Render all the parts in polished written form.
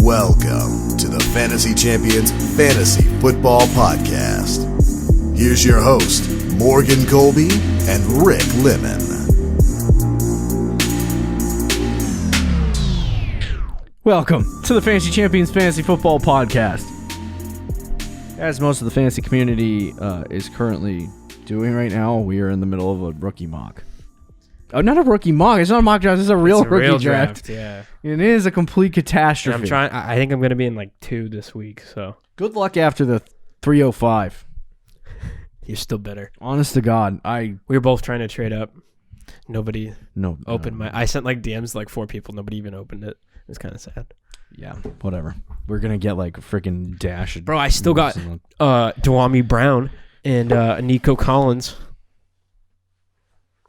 Welcome to the Fantasy Champions Fantasy Football Podcast. Here's your host, Morgan Colby and Rick Lemon. Welcome to the Fantasy Champions Fantasy Football Podcast. As most of the fantasy community is currently doing right now, we are in the middle of a rookie mock. Oh, not a rookie mock. It's not a mock draft. It's a real rookie draft. Yeah. It is a complete catastrophe. And I think I'm going to be in like 2 this week. So good luck after the 305. You're still better. Honest to God, we were both trying to trade up. Nobody opened no. I sent like DMs to like 4 people. Nobody even opened it. It was kind of sad. Yeah, whatever. We're gonna get like a freaking dash. Bro, I still got Dwayne Brown and Nico Collins.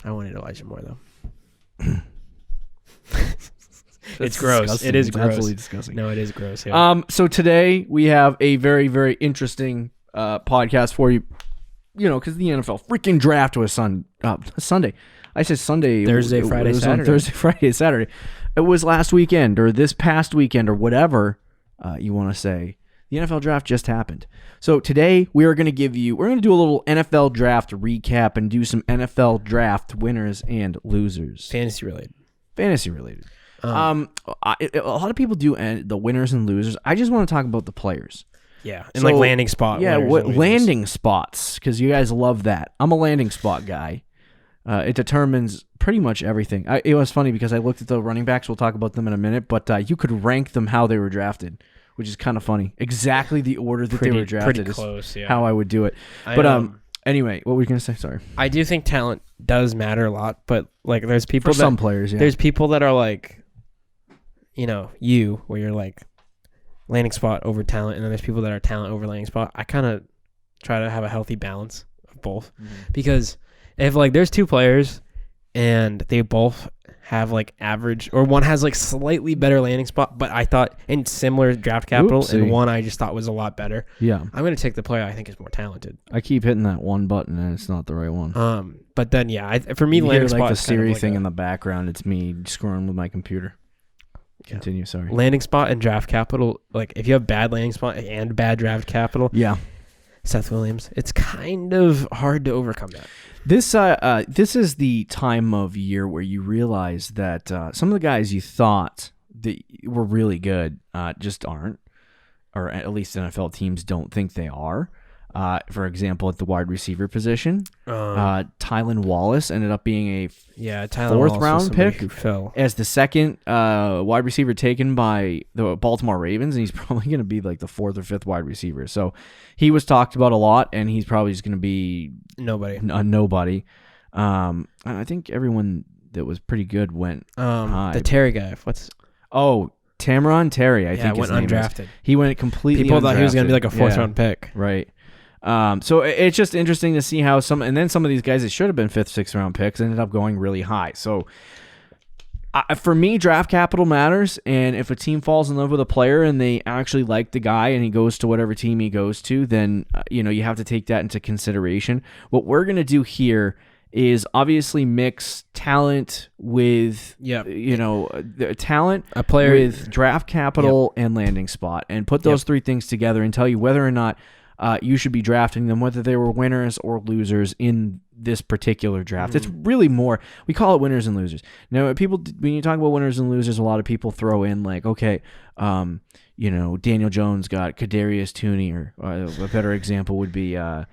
I wanted Elijah Moore though. It's gross. Disgusting. It is it's gross. Absolutely disgusting. No, it is gross. Yeah. So today we have a very, very interesting podcast for you. You know, because the NFL freaking draft was Sunday. I said Sunday. Thursday, Friday, Saturday. Thursday, Friday, Saturday. It was last weekend or this past weekend or whatever you want to say. The NFL draft just happened. So today we're going to do a little NFL draft recap and do some NFL draft winners and losers. Fantasy related. A lot of people do the winners and losers. I just want to talk about the players. Yeah, and like landing spot. Yeah, landing spots, because you guys love that. I'm a landing spot guy. It determines pretty much everything. It was funny because I looked at the running backs. We'll talk about them in a minute, but you could rank them how they were drafted, which is kind of funny. Exactly the order that they were drafted pretty close, is how I would do it. But anyway, what were you going to say? Sorry. I do think talent does matter a lot, but like there's people for some players, yeah. There's people that are like, where you're like landing spot over talent, and then there's people that are talent over landing spot. I kind of try to have a healthy balance of both, because if like there's 2 players and they both have like average, or one has like slightly better landing spot, but I thought in similar draft capital, and one I just thought was a lot better. Yeah, I'm gonna take the player I think is more talented. I keep hitting that one button and it's not the right one. But then for me, you landing hear, spot like the is kind of Siri like thing in the background. It's me scrolling with my computer. Continue. Sorry. Landing spot and draft capital. Like if you have bad landing spot and bad draft capital, yeah. Seth Williams, it's kind of hard to overcome that. This is the time of year where you realize that some of the guys you thought that were really good just aren't, or at least NFL teams don't think they are. For example, at the wide receiver position, Thailand Walls ended up being a 4th round pick who fell as the second wide receiver taken by the Baltimore Ravens, and he's probably going to be like the 4th or 5th wide receiver. So he was talked about a lot, and he's probably just going to be nobody. Nobody. I think everyone that was pretty good went high. The Terry guy. Tamaron Terry, I think went his name undrafted. is. He went completely People undrafted. thought he was going to be like a 4th round pick. Right. So it's just interesting to see how some of these guys that should have been 5th, 6th round picks ended up going really high. So for me, draft capital matters, and if a team falls in love with a player and they actually like the guy and he goes to whatever team he goes to, then you have to take that into consideration. What we're going to do here is obviously mix talent with talent, a player with draft capital and landing spot, and put those 3 things together and tell you whether or not you should be drafting them, whether they were winners or losers in this particular draft. It's really more, we call it winners and losers. Now, when you talk about winners and losers, a lot of people throw in like, okay, Daniel Jones got Kedarius, Tooney, or a better example would be the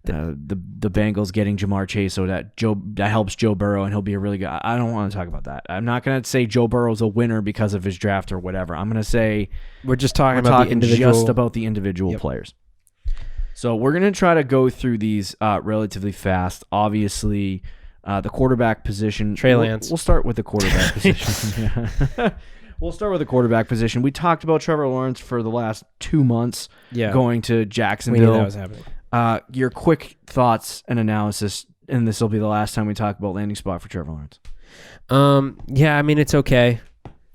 Bengals getting Jamar Chase, so that helps Joe Burrow and he'll be a really good. I don't want to talk about that. I'm not going to say Joe Burrow's a winner because of his draft or whatever. I'm going to say we're talking about the individual players. So we're going to try to go through these relatively fast. Obviously, the quarterback position. Trey Lance. We'll start with the quarterback position. We'll start with the quarterback position. We talked about Trevor Lawrence for the last 2 months going to Jacksonville. We knew that was happening. Your quick thoughts and analysis, and this will be the last time we talk about landing spot for Trevor Lawrence. Yeah, I mean, it's okay.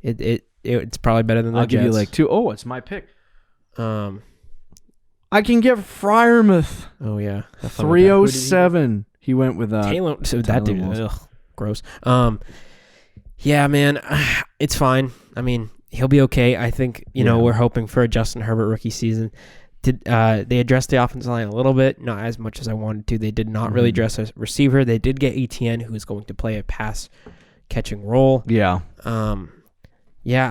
It's probably better than the Jets. I'll give you like 2. Oh, it's my pick. I can get Freiermuth. Oh, yeah. 307. He went with Taylor. So that dude, gross. Yeah, man, it's fine. I mean, he'll be okay. I think, we're hoping for a Justin Herbert rookie season. They addressed the offensive line a little bit, not as much as I wanted to. They did not really address a receiver. They did get Etienne, who is going to play a pass catching role. Yeah. I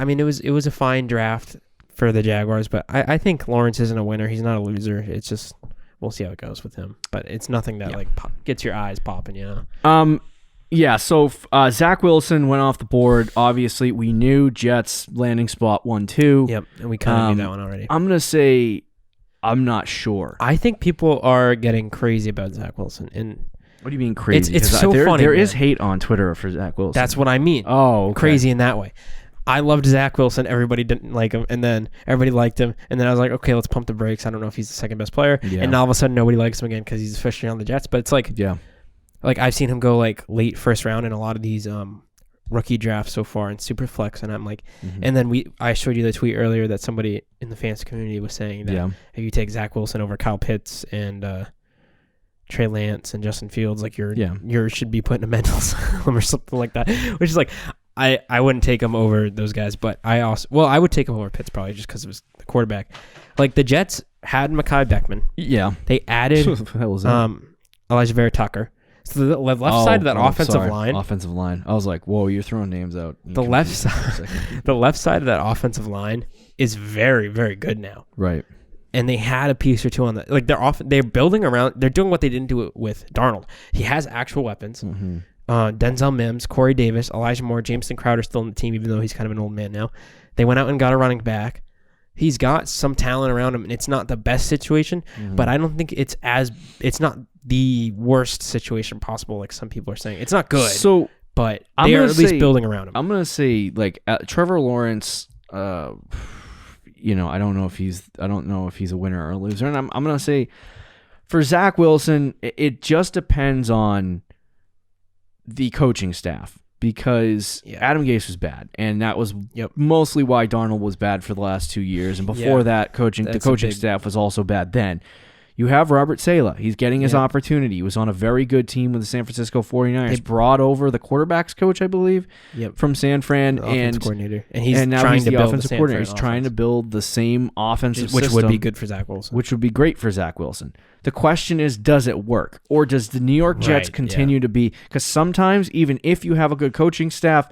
mean, it was a fine draft for the Jaguars, but I think Lawrence isn't a winner. He's not a loser. It's just we'll see how it goes with him. But it's nothing that gets your eyes popping, Yeah, so Zack Wilson went off the board. Obviously, we knew Jets landing spot 1-2. Yep, and we kind of knew that one already. I'm going to say I'm not sure. I think people are getting crazy about Zack Wilson. And what do you mean crazy? It's so funny. There is hate on Twitter for Zack Wilson. That's what I mean. Oh, okay. Crazy in that way. I loved Zack Wilson. Everybody didn't like him, and then everybody liked him. And then I was like, okay, let's pump the brakes. I don't know if he's the second best player. Yeah. And now all of a sudden, nobody likes him again because he's officially on the Jets. But it's like, like I've seen him go like late first round in a lot of these rookie drafts so far in super flex, and I'm like, and then I showed you the tweet earlier that somebody in the fantasy community was saying that if you take Zack Wilson over Kyle Pitts and Trey Lance and Justin Fields, like you should be put in a mental asylum or something like that, which is like I wouldn't take him over those guys, but I would take him over Pitts probably just because of the quarterback. Like the Jets had Mekhi Becton. Yeah, they added Elijah Vera Tucker. So the left side of that offensive line. I was like, whoa, you're throwing names out. The left side of that offensive line is very, very good now. Right. And they had a piece or two on that. Like they're building around. They're doing what they didn't do with Darnold. He has actual weapons. Denzel Mims, Corey Davis, Elijah Moore, Jameson Crowder still on the team, even though he's kind of an old man now. They went out and got a running back. He's got some talent around him, and it's not the best situation, but I don't think it's not the worst situation possible, like some people are saying. It's not good, but they are at least building around him. I'm gonna say like Trevor Lawrence. I don't know if he's a winner or a loser, and I'm gonna say for Zack Wilson, it just depends on the coaching staff. Because Adam Gase was bad, and that was mostly why Darnold was bad for the last 2 years. And before that, the coaching staff was also bad then. You have Robert Saleh. He's getting his opportunity. He was on a very good team with the San Francisco 49ers. They brought over the quarterback's coach, I believe, from San Fran. Coordinator. And now he's the offensive coordinator. He's trying to build the same offensive system. Which would be good for Zack Wilson. Which would be great for Zack Wilson. The question is, does it work? Or does the New York Jets continue to be... Because sometimes, even if you have a good coaching staff,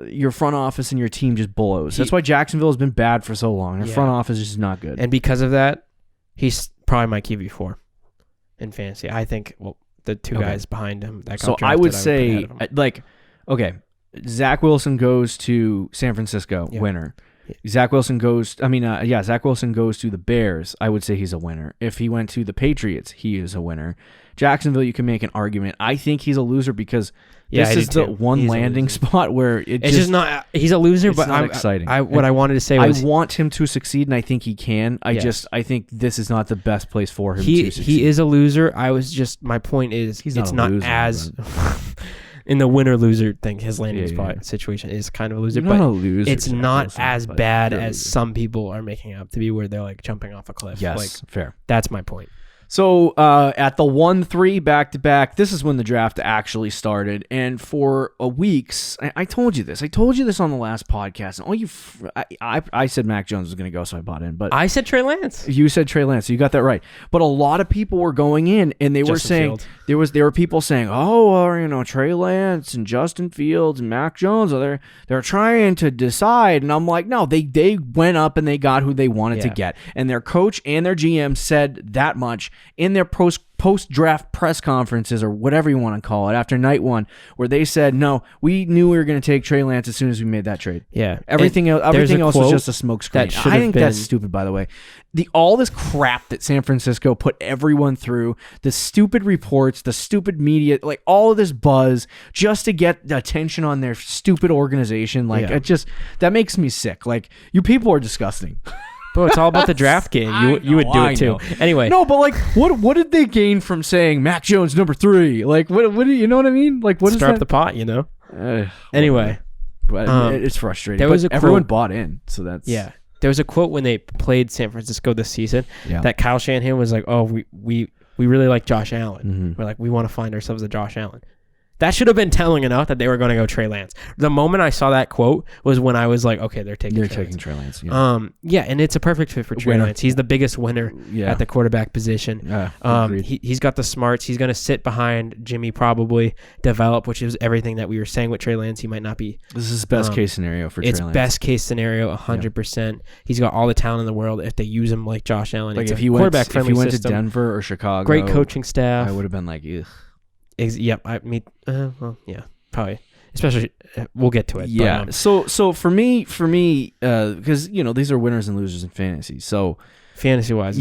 your front office and your team just blows. That's why Jacksonville has been bad for so long. Their front office is just not good. And because of that, he's probably my QB4 in fantasy. I think, the two guys behind him that got drafted, I would say, Zack Wilson goes to San Francisco, winner. Zack Wilson goes to the Bears. I would say he's a winner. If he went to the Patriots, he is a winner. Jacksonville, you can make an argument. I think he's a loser because this is the one landing spot where it's just not. He's a loser, but not exciting. I wanted to say was I want him to succeed, and I think he can. I think this is not the best place for him to succeed. He is a loser. My point is it's not as. In the winner-loser thing, his landing spot situation is kind of a loser, but it's not as bad as some people are making it up to be, where they're like jumping off a cliff. Yes, fair. That's my point. So at the 1-3 back-to-back, this is when the draft actually started. And for weeks, I told you this. I told you this on the last podcast. And I said Mac Jones was going to go, so I bought in. But I said Trey Lance. You said Trey Lance, so you got that right. But a lot of people were going in, and they were saying there were people saying, Trey Lance and Justin Fields and Mac Jones, they're trying to decide. And I'm like, no, they went up and they got who they wanted to get. And their coach and their GM said that much in their post-draft press conferences, or whatever you want to call it, after night one, where they said, no, we knew we were going to take Trey Lance as soon as we made that trade. Yeah. Everything else was just a smokescreen. I think that's stupid, by the way. All this crap that San Francisco put everyone through, the stupid reports, the stupid media, like all of this buzz, just to get the attention on their stupid organization, that makes me sick. Like, you people are disgusting. Bro, it's all about the draft game. You would do it too. Anyway. No, but what did they gain from saying Mac Jones number 3? Like, what do you know what I mean? Like, what is that? Stir up the pot, Anyway. But it's frustrating. Everyone bought in, so that's... Yeah. There was a quote when they played San Francisco this season that Kyle Shanahan was like, oh, we really like Josh Allen. We're like, we want to find ourselves a Josh Allen. That should have been telling enough that they were going to go Trey Lance. The moment I saw that quote was when I was like, okay, they're taking Trey Lance. Yeah, and it's a perfect fit for Trey Lance. He's the biggest winner at the quarterback position. He's got the smarts. He's going to sit behind Jimmy, probably develop, which is everything that we were saying with Trey Lance. He might not be. This is best case scenario for Trey Lance. It's best case scenario, 100%. Yeah. He's got all the talent in the world if they use him like Josh Allen. Like if he went to Denver or Chicago, great coaching staff. I would have been like, ugh. Yep, probably. Especially, we'll get to it. Yeah. But, so for me, because these are winners and losers in fantasy. So fantasy wise,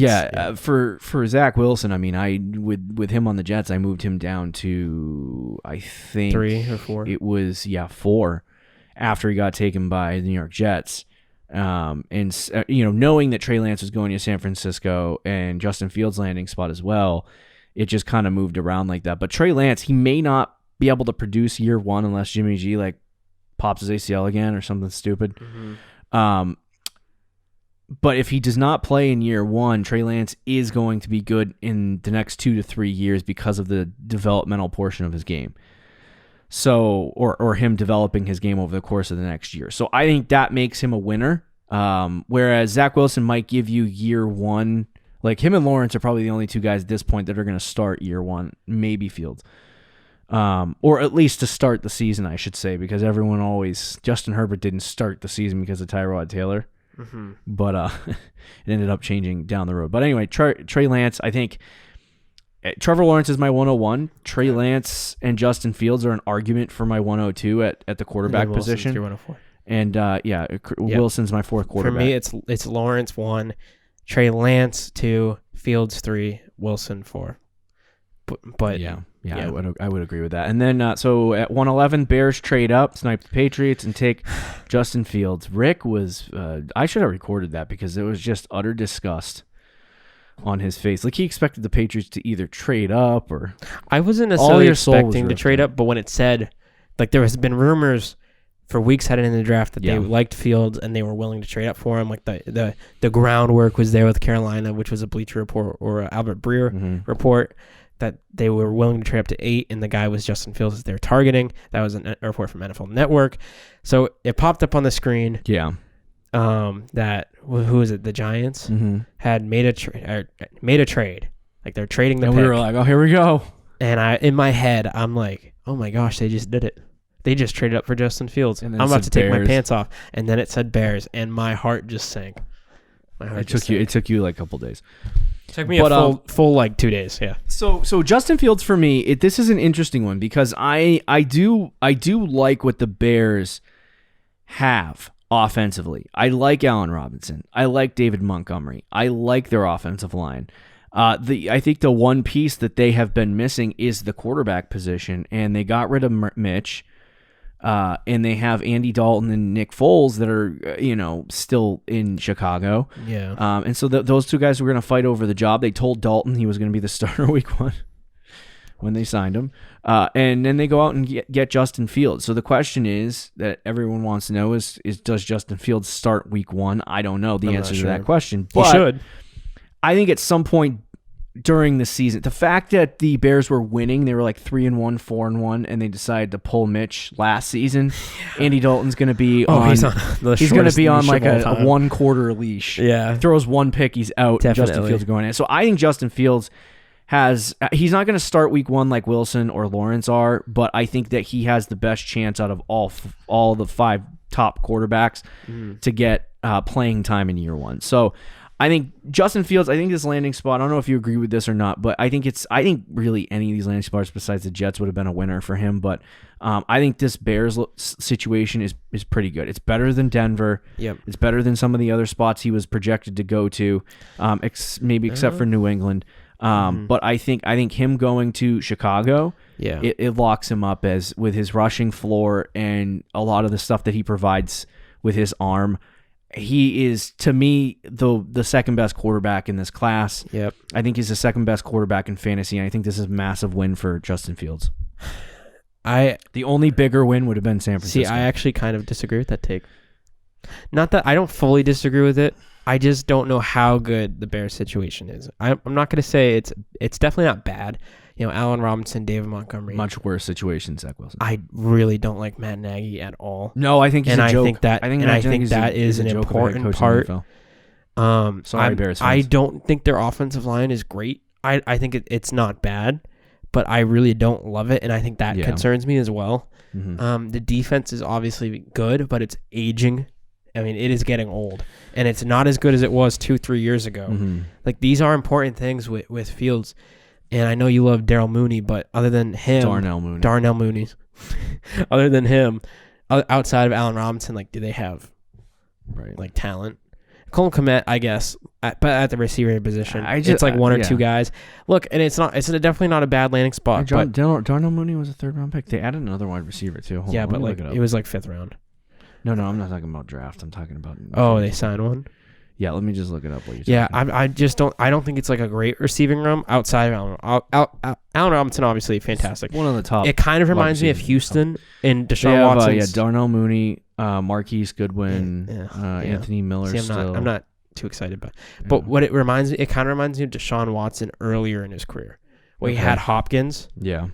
for Zack Wilson, I mean, with him on the Jets, I moved him down to I think 3 or 4. It was 4 after he got taken by the New York Jets. And knowing that Trey Lance was going to San Francisco and Justin Fields' landing spot as well. It just kind of moved around like that. But Trey Lance, he may not be able to produce year one unless Jimmy G pops his ACL again or something stupid. Mm-hmm. But if he does not play in year one, Trey Lance is going to be good in the next 2 to 3 years because of the developmental portion of his game. So, or him developing his game over the course of the next year. So I think that makes him a winner. Whereas Zack Wilson might give you year one. Like him and Lawrence are probably the only 2 guys at this point that are going to start year one, maybe Fields. Or at least to start the season, I should say, because Justin Herbert didn't start the season because of Tyrod Taylor. Mm-hmm. But it ended up changing down the road. But anyway, Trey Lance, I think Trevor Lawrence is my 101. Trey Lance and Justin Fields are an argument for my 102 at the quarterback position. Your 104. And Wilson's my 4th quarterback. For me, it's Lawrence 1. Trey Lance 2, Fields 3, Wilson 4. But I would agree with that. And then so at 111, Bears trade up, snipe the Patriots, and take Justin Fields. Rick was I should have recorded that because it was just utter disgust on his face. Like he expected the Patriots to either trade up or I wasn't necessarily expecting to trade up, but when it said there has been rumors for weeks heading into the draft that they liked Fields and they were willing to trade up for him. Like the groundwork was there with Carolina, which was a Bleacher Report or Albert Breer report that they were willing to trade up to 8, and the guy was Justin Fields that they were targeting. That was a report from NFL Network. So it popped up on the screen. Yeah. That who is it? The Giants had made a trade. Like they're trading the pick. And we were like, oh, here we go. And in my head, I'm like, oh my gosh, they just did it. They just traded up for Justin Fields. I'm about to take my pants off. And then it said Bears, and my heart just sank. It took you like a couple days. It took me a full like 2 days, yeah. So Justin Fields for me, this is an interesting one because I do like what the Bears have offensively. I like Allen Robinson. I like David Montgomery. I like their offensive line. I think the one piece that they have been missing is the quarterback position, and they got rid of Mitch. And they have Andy Dalton and Nick Foles that are, still in Chicago. Yeah. And so those 2 guys were going to fight over the job. They told Dalton he was going to be the starter week 1 when they signed him. And then they go out and get Justin Fields. So the question is that everyone wants to know is does Justin Fields start week 1? I don't know the answer to that question. But he should. I think at some point during the season, the fact that the Bears were winning, they were like 3-1, 4-1, and they decided to pull Mitch last season. Andy Dalton's going to be he's going to be on like a 1-quarter leash. Yeah, he throws 1 pick, he's out. Definitely. Justin Fields going in. So I think Justin Fields he's not going to start week 1 like Wilson or Lawrence are, but I think that he has the best chance out of all the 5 top quarterbacks to get playing time in year 1. So I think Justin Fields, this landing spot, I don't know if you agree with this or not, but I think really any of these landing spots besides the Jets would have been a winner for him. But I think this Bears situation is pretty good. It's better than Denver. Yep. It's better than some of the other spots he was projected to go to, except for New England. But I think him going to Chicago, it locks him up with his rushing floor and a lot of the stuff that he provides with his arm. He is, to me, the second best quarterback in this class. Yep. I think he's the second best quarterback in fantasy, and I think this is a massive win for Justin Fields. The only bigger win would have been San Francisco. See, I actually kind of disagree with that take. Not that I don't fully disagree with it. I just don't know how good the Bears situation is. I'm not going to say it's definitely not bad. Allen Robinson, David Montgomery. Much worse situation, Zack Wilson. I really don't like Matt Nagy at all. No, I think he's a joke. I think that is an important part. Sorry, Bears fans. I don't think their offensive line is great. I think it's not bad, but I really don't love it, and I think that concerns me as well. Mm-hmm. The defense is obviously good, but it's aging. I mean, it is getting old, and it's not as good as it was 2-3 years ago. Mm-hmm. Like, these are important things with Fields, and I know you love Darnell Mooney, but other than him... Darnell Mooney. Other than him, outside of Allen Robinson, like, do they have like talent? Cole Kmet, I guess, but at the receiver position, it's like one or two guys. Look, and it's definitely not a bad landing spot. Darnell Mooney was a 3rd-round pick. They added another wide receiver too. Hold on, but like it was like 5th round. No, I'm not talking about draft. I'm talking about. They signed one. Yeah, let me just look it up. What you're talking. I don't think it's like a great receiving room outside of Allen Robinson. Obviously, fantastic. One of the top. It kind of reminds me of Houston and Deshaun Watson. Darnell Mooney, Marquise Goodwin, Anthony Miller. See, I'm not too excited, but what it kind of reminds me of Deshaun Watson earlier in his career, where he had Hopkins. Yeah,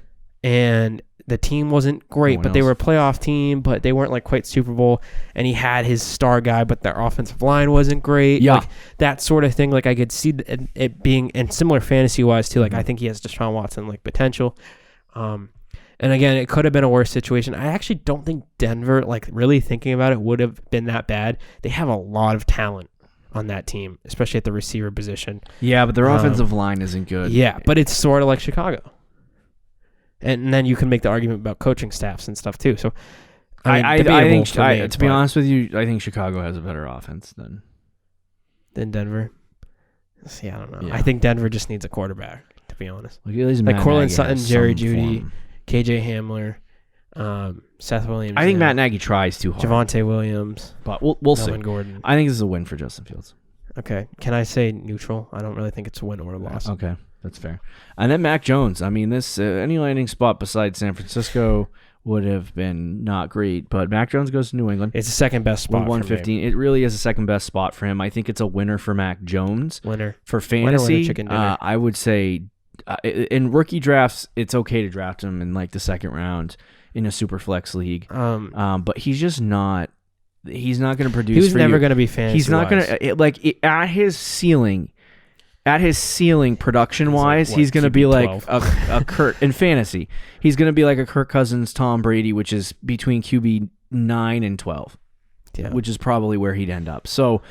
and the team wasn't great, but they were a playoff team, but they weren't like quite Super Bowl. And he had his star guy, but their offensive line wasn't great. Yeah, like, that sort of thing. Like, I could see it being, and similar fantasy wise too. Like, I think he has Deshaun Watson like potential. And again, it could have been a worse situation. I actually don't think Denver, like, really thinking about it, would have been that bad. They have a lot of talent on that team, especially at the receiver position. Yeah, but their offensive line isn't good. Yeah, but it's sort of like Chicago. And then you can make the argument about coaching staffs and stuff too. So, I think, to be honest with you, I think Chicago has a better offense than Denver. See, I don't know. Yeah. I think Denver just needs a quarterback, to be honest. Like Cortland Sutton, Jerry Jeudy, KJ Hamler, Seth Williams. I think Matt Nagy tries too hard. Javonte Williams, but we'll see. Gordon. I think this is a win for Justin Fields. Okay, can I say neutral? I don't really think it's a win or a loss. Okay. That's fair. And then Mac Jones. I mean, this any landing spot besides San Francisco would have been not great, but Mac Jones goes to New England. It's the second best spot. 115. It really is the second best spot for him. I think it's a winner for Mac Jones. Winner for fantasy. Winner, chicken dinner. I would say in rookie drafts, it's okay to draft him in like the 2nd round in a super flex league. But he's just not. He's not going to produce. He was never going to be fantasy. He's not going to at his ceiling. At his ceiling, production-wise, he's going to be like a Kirk in fantasy. He's going to be like a Kirk Cousins, Tom Brady, which is between QB 9 and 12, which is probably where he'd end up. So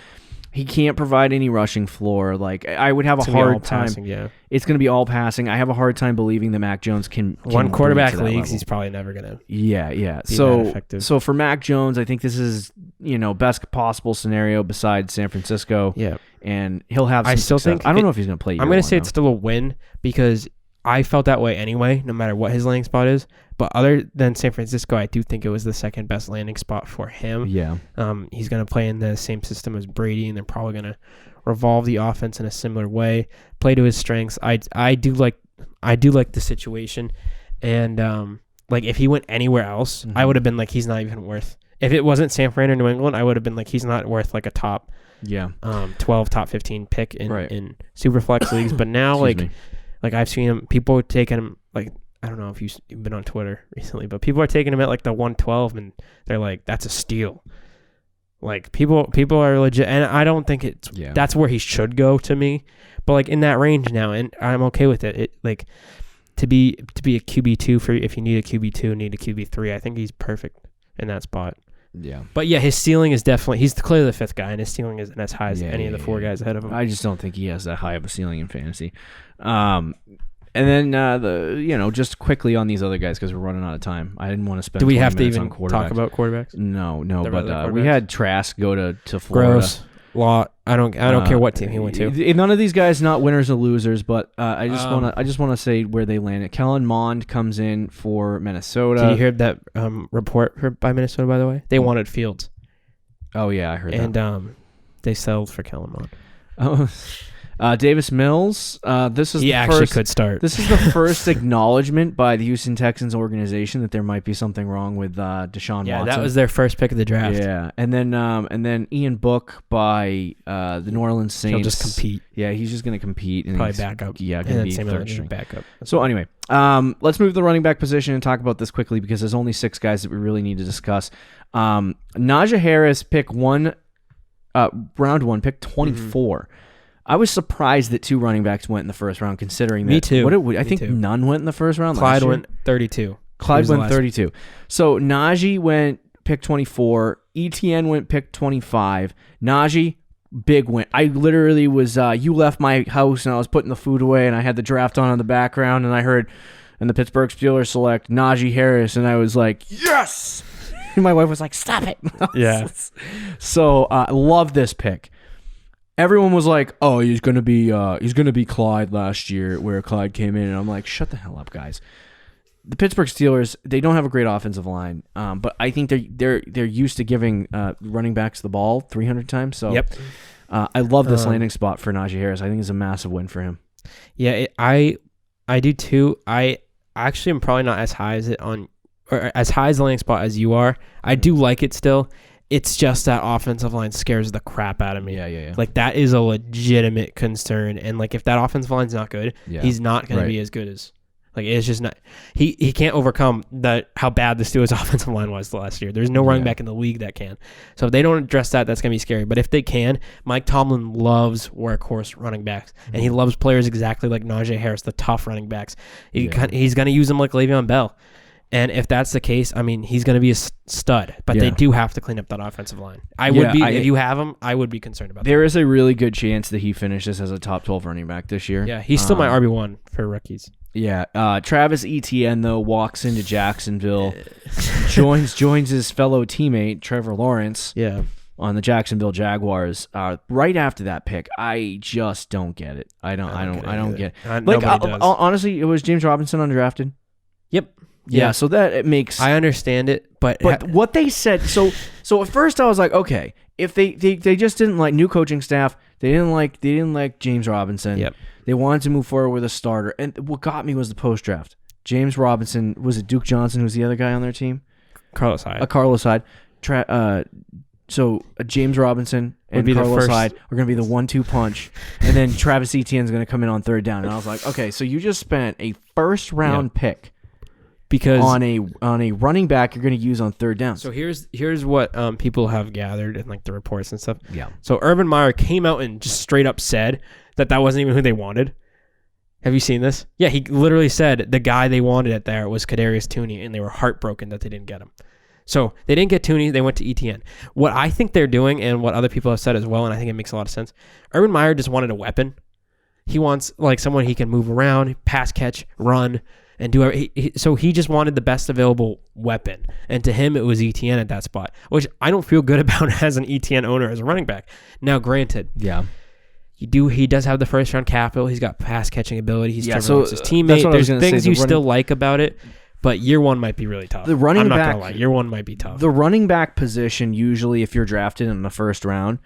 he can't provide any rushing floor. Like, I would have a hard time. Passing, it's going to be all passing. I have a hard time believing that Mac Jones can one quarterback leagues. He's probably never going to. Yeah. Be that effective. So for Mac Jones, I think this is best possible scenario besides San Francisco. Yeah. And he'll have some success. Think I don't know if he's going to play. I'm going to say it's still a win because I felt that way anyway, no matter what his landing spot is. But other than San Francisco, I do think it was the second best landing spot for him. Yeah. He's going to play in the same system as Brady, and they're probably going to revolve the offense in a similar way, play to his strengths. I do like the situation, and like if he went anywhere else, I would have been like he's not even worth. If it wasn't San Fran or New England, I would have been like he's not worth like a top 12, top 15 pick in super flex leagues. But now like I've seen him, people taking him like, I don't know if you've been on Twitter recently, but people are taking him at like the 112 and they're like, that's a steal. Like people are legit, and I don't think that's where he should go to me, but like in that range now, and I'm okay with it. It like to be a QB2 for if you need a QB2, need a QB3. I think he's perfect in that spot. Yeah. But yeah, his ceiling is definitely, he's clearly the 5th guy, and his ceiling isn't as high as any of the 4 guys ahead of him. I just don't think he has that high of a ceiling in fantasy. And then just quickly on these other guys because we're running out of time. I didn't want to spend. Do we have to even talk about quarterbacks? No. But we had Trask go to Florida. Gross. Law. I don't care what team he went to. None of these guys not winners or losers, but I just want to say where they landed. Kellen Mond comes in for Minnesota. Did you hear that report by Minnesota? By the way, they wanted Fields. Oh yeah, I heard that. And they settled for Kellen Mond. Oh. Davis Mills. He actually could start. This is the first acknowledgement by the Houston Texans organization that there might be something wrong with Deshaun Watson. Yeah, that was their first pick of the draft. Yeah, and then Ian Book by the New Orleans Saints. He'll just compete. Yeah, he's just going to compete. And probably back up. Yeah, going to be third string. Back up. So anyway, let's move to the running back position and talk about this quickly because there's only 6 guys that we really need to discuss. Najee Harris, round 1, pick 24. Mm-hmm. I was surprised that 2 running backs went in the first round, considering that. Me too. I think none went in the first round. Clyde went 32. Clyde went 32. So Najee went pick 24. ETN went pick 25. Najee, big win. I literally was, you left my house and I was putting the food away and I had the draft on in the background and I heard, and the Pittsburgh Steelers select Najee Harris and I was like, yes! And my wife was like, stop it. Yeah. So I love this pick. Everyone was like, "Oh, he's gonna be Clyde last year, where Clyde came in," and I'm like, "Shut the hell up, guys." The Pittsburgh Steelers, they don't have a great offensive line, but I think they're used to giving running backs the ball 300 times. So, yep. I love this landing spot for Najee Harris. I think it's a massive win for him. Yeah, I do too. I actually am probably not as high as as high as the landing spot as you are. I do like it still. It's just that offensive line scares the crap out of me. Yeah. Like, that is a legitimate concern. And, like, if that offensive line's not good, he's not going to be as good as... Like, it's just not... He can't overcome how bad the Steelers' offensive line was last year. There's no running back in the league that can. So, if they don't address that, that's going to be scary. But if they can, Mike Tomlin loves workhorse running backs. And he loves players exactly like Najee Harris, the tough running backs. He's going to use them like Le'Veon Bell. And if that's the case, I mean, he's going to be a stud. But they do have to clean up that offensive line. If you have him, I would be concerned about that. There is a really good chance that he finishes as a top 12 running back this year. Yeah, he's still my RB1 for rookies. Yeah. Travis Etienne, though, walks into Jacksonville, joins his fellow teammate, Trevor Lawrence, on the Jacksonville Jaguars. Right after that pick, I just don't get it. I don't get it. Like, honestly, it was James Robinson undrafted. Yep. Yeah, so that it makes... I understand it, but what they said... So at first I was like, okay, if they just didn't like new coaching staff, they didn't like James Robinson. Yep. They wanted to move forward with a starter. And what got me was the post-draft. James Robinson, was it Duke Johnson who's the other guy on their team? Carlos Hyde. Carlos Hyde. James Robinson and Carlos Hyde are going to be the 1-2 punch. And then Travis Etienne's going to come in on third down. And I was like, okay, so you just spent a first-round pick because on a running back you're going to use on third down. So here's what people have gathered in like the reports and stuff. Yeah. So Urban Meyer came out and just straight up said that wasn't even who they wanted. Have you seen this? Yeah, he literally said the guy they wanted at there was Kedarius Tooney, and they were heartbroken that they didn't get him. So they didn't get Tooney, they went to Etienne. What I think they're doing, and what other people have said as well, and I think it makes a lot of sense, Urban Meyer just wanted a weapon. He wants like someone he can move around, pass catch, run, and do everything. So he just wanted the best available weapon. And to him, it was Etienne at that spot, which I don't feel good about as an Etienne owner, as a running back. Now, granted, he does have the first round capital. He's got pass catching ability. He's Trevor Lawrence's teammate. There's things you still like about it, but year one might be really tough. I'm not gonna lie. Year one might be tough. The running back position, usually, if you're drafted in the first round,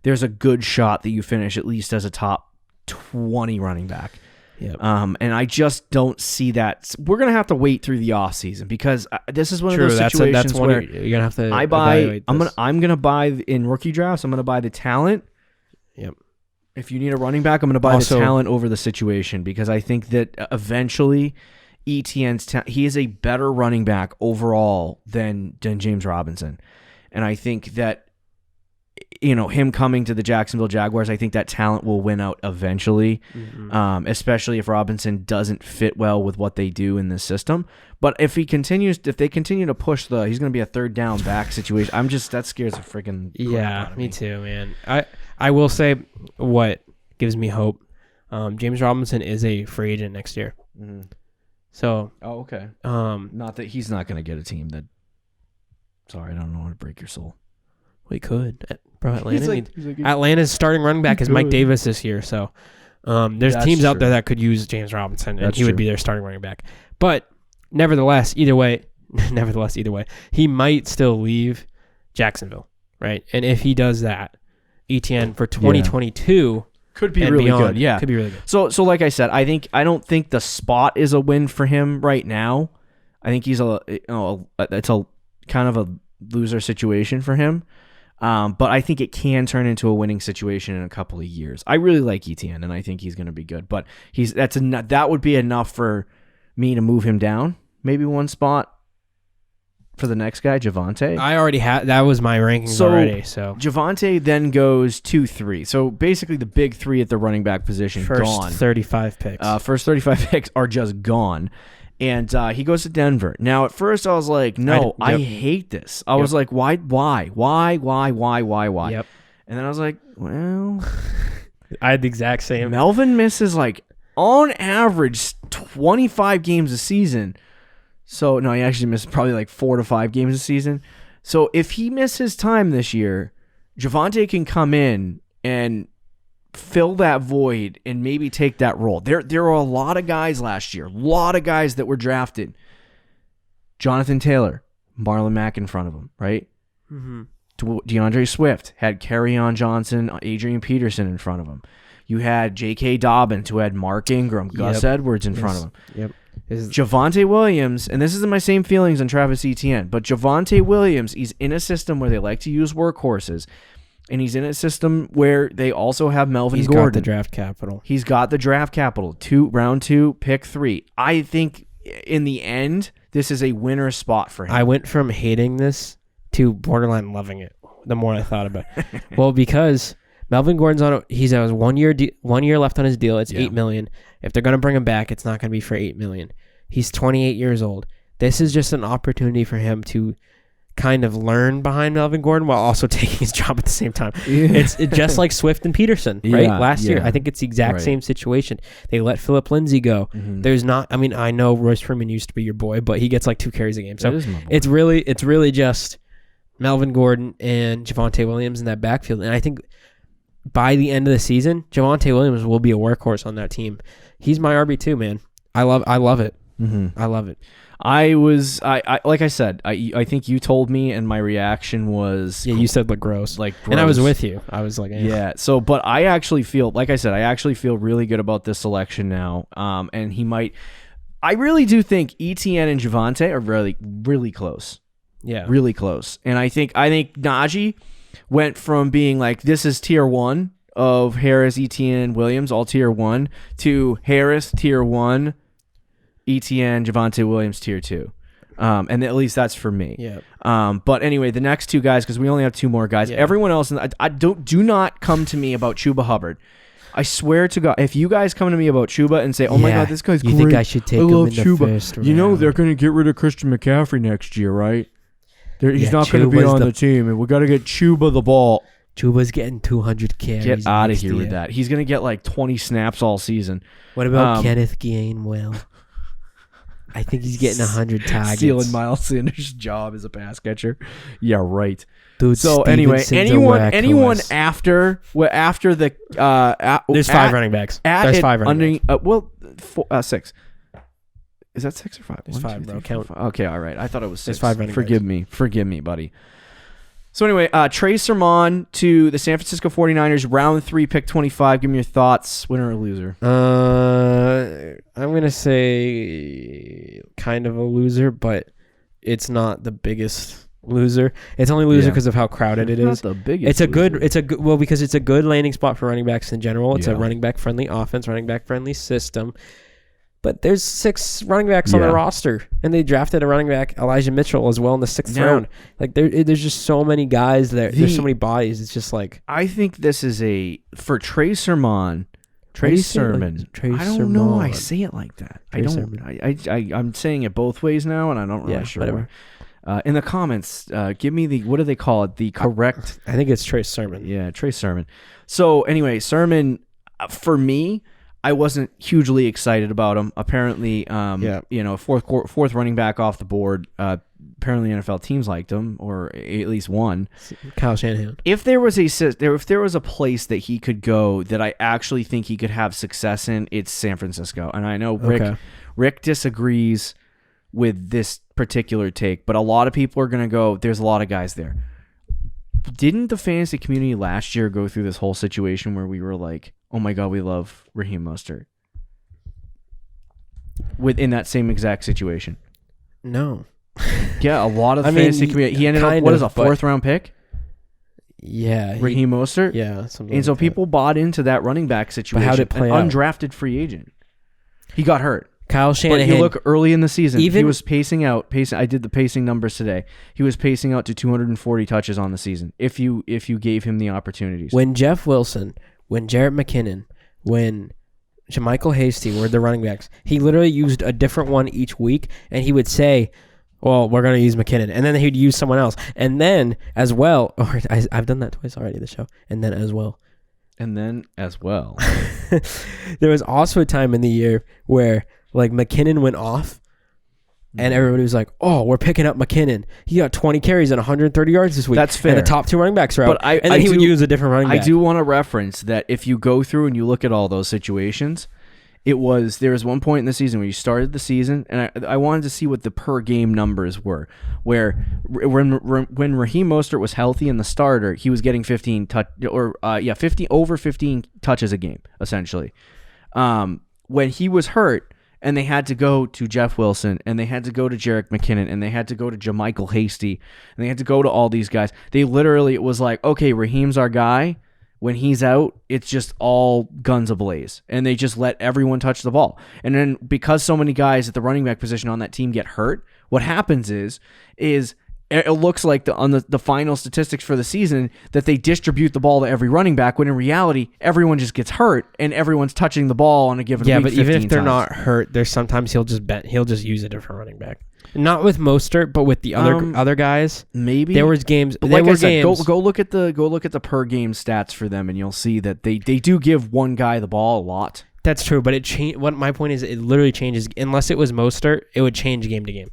there's a good shot that you finish at least as a top 20 running back. Yep. And I just don't see that. We're going to have to wait through the offseason because this is one of those situations where you're going to have to I'm going to buy in rookie drafts. I'm going to buy the talent. Yep. If you need a running back, I'm going to buy the talent over the situation because I think that eventually Etienne's he is a better running back overall than James Robinson. And I think that him coming to the Jacksonville Jaguars, I think that talent will win out eventually, especially if Robinson doesn't fit well with what they do in this system. But if they continue to push he's going to be a third down back situation. that scares the freaking crap out of me too, man. I will say what gives me hope. James Robinson is a free agent next year. Mm-hmm. So, okay. Not that he's not going to get a team that. Sorry, I don't want to break your soul. We could, bro. Atlanta's starting running back is Mike Davis this year, so there's teams out there that could use James Robinson, and he would be their starting running back. But nevertheless, either way, he might still leave Jacksonville, right? And if he does that, Etienne for 2022 Could be and really beyond. good. Yeah. Could be really good. So like I said, I don't think the spot is a win for him right now. I think he's it's a kind of a loser situation for him. But I think it can turn into a winning situation in a couple of years. I really like Etienne, and I think he's going to be good. But that would be enough for me to move him down, maybe one spot for the next guy, Javonte. I already had that was my rankings already. So Javonte then goes 2-3. So basically, the big three at the running back position gone. 35 picks. First 35 picks are just gone. And he goes to Denver. Now, at first, I was like, no, I hate this. I was like, why? Yep. And then I was like, well, I had the exact same. Melvin misses like on average 25 games a season. So no, he actually missed probably like 4 to 5 games a season. So if he misses time this year, Javonte can come in and fill that void and maybe take that role. There were a lot of guys last year, a lot of guys that were drafted. Jonathan Taylor, Marlon Mack in front of him, right? Mm-hmm. DeAndre Swift had Kerryon Johnson, Adrian Peterson in front of him. You had J.K. Dobbins, who had Mark Ingram, Gus Edwards in front of him. Yep. Javonte Williams, and this isn't my same feelings on Travis Etienne, but Javonte Williams, he's in a system where they like to use workhorses, and he's in a system where they also have Melvin Gordon. He's got the draft capital. He's got the draft capital. Round 2, pick 3. I think in the end, this is a winner spot for him. I went from hating this to borderline loving it the more I thought about it. Well, because Melvin Gordon's he has 1 year left on his deal. It's $8 million. If they're going to bring him back, it's not going to be for $8 million. He's 28 years old. This is just an opportunity for him to kind of learn behind Melvin Gordon while also taking his job at the same time. Yeah. It's just like Swift and Peterson, right? Last year. I think it's the exact same situation. They let Phillip Lindsay go. Mm-hmm. There's not, I mean, I know Royce Freeman used to be your boy, but he gets like 2 carries a game. So it's really just Melvin Gordon and Javonte Williams in that backfield. And I think by the end of the season, Javonte Williams will be a workhorse on that team. He's my RB2, man. I love it. Mm-hmm. I love it. I like I said, I think you told me, and my reaction was, you said gross. And I was with you. I was like, yeah. So, but I actually feel, like I said, really good about this selection now. And he might, I really do think Etienne and Javonte are really, really close. Yeah, really close. And I think Najee went from being like, this is tier 1 of Harris, Etienne, Williams, all tier 1, to Harris tier 1. Etienne, Javonte Williams, tier 2. And at least that's for me. Yeah. But anyway, the next 2 guys, because we only have 2 more guys. Yeah. Everyone else, do not come to me about Chuba Hubbard. I swear to God, if you guys come to me about Chuba and say, oh my God, this guy's great. You think I should take him in the first round? You know they're going to get rid of Christian McCaffrey next year, right? He's not going to be on the team, and we got to get Chuba the ball. Chuba's getting 200 carries. Get out of here with that. He's going to get like 20 snaps all season. What about Kenneth Gainwell? I think he's getting 100 targets. Stealing Miles Sanders' job as a pass catcher. Yeah, right. Dude, so anyway, anyone after the there's 5 running backs. There's 5 running backs. 6. Is that 6 or 5? It's 5, bro. Count. Okay, all right. I thought it was 6. There's 5 running backs. Forgive me, buddy. So anyway, Trey Sermon to the San Francisco 49ers, round 3, pick 25. Give me your thoughts, winner or loser. I'm going to say kind of a loser, but it's not the biggest loser. It's only loser because of how crowded it is. Not the biggest because it's a good landing spot for running backs in general. It's a running back friendly offense, running back friendly system. But there's 6 running backs on the roster, and they drafted a running back, Elijah Mitchell, as well in the 6th round. Like there's just so many guys there. There's so many bodies. It's just like, I think this is for Trey Sermon. Trey Sermon. I don't know. I say it like that. I'm saying it both ways now, and I don't really sure. Whatever. In the comments, give me what do they call it? The correct. I think it's Trey Sermon. Yeah, Trey Sermon. So anyway, Sermon, for me, I wasn't hugely excited about him. Apparently, fourth running back off the board. Apparently, NFL teams liked him, or at least one. Kyle Shanahan. If there was a place that he could go that I actually think he could have success in, it's San Francisco. And I know Rick disagrees with this particular take, but a lot of people are going to go, there's a lot of guys there. didn't the fantasy community last year go through this whole situation where we were like, oh my God, we love Raheem Mostert? Within that same exact situation. No. Yeah, a lot of the fantasy community. He ended up, what is a 4th round pick? Yeah. Raheem Mostert? Yeah. Something and so like people bought into that running back situation. But how'd it play an out? undrafted free agent. He got hurt. Kyle Shanahan. But you look early in the season, Even, he was pacing out. I did the pacing numbers today. He was pacing out to 240 touches on the season if you gave him the opportunities. When Jeff Wilson, when Jarrett McKinnon, when Jermichael Hasty were the running backs, he literally used a different one each week, and he would say, well, we're going to use McKinnon. And then he'd use someone else. And then as well, or I've done that twice already, the show. And then as well. There was also a time in the year where like McKinnon went off and everybody was like, oh, we're picking up McKinnon. He got 20 carries and 130 yards this week. That's fair. And the top 2 running backs are out. But and then he would use a different running back. I do want to reference that if you go through and you look at all those situations, there was one point in the season where you started the season, and I wanted to see what the per game numbers were. Where when Raheem Mostert was healthy and the starter, he was getting 15 over 15 touches a game essentially. When he was hurt, and they had to go to Jeff Wilson, and they had to go to Jerick McKinnon, and they had to go to Jermichael Hasty, and they had to go to all these guys. It was like, okay, Raheem's our guy. When he's out, it's just all guns ablaze, and they just let everyone touch the ball. And then because so many guys at the running back position on that team get hurt, what happens is it looks like on the final statistics for the season that they distribute the ball to every running back, when in reality, everyone just gets hurt and everyone's touching the ball on a given week. Yeah, but even if they're times. not hurt, there's sometimes he'll just use a different running back. Not with Mostert, but with the other guys. Maybe there was games. But like I said, go look at the per game stats for them, and you'll see that they do give one guy the ball a lot. That's true, but what my point is, it literally changes. Unless it was Mostert, it would change game to game.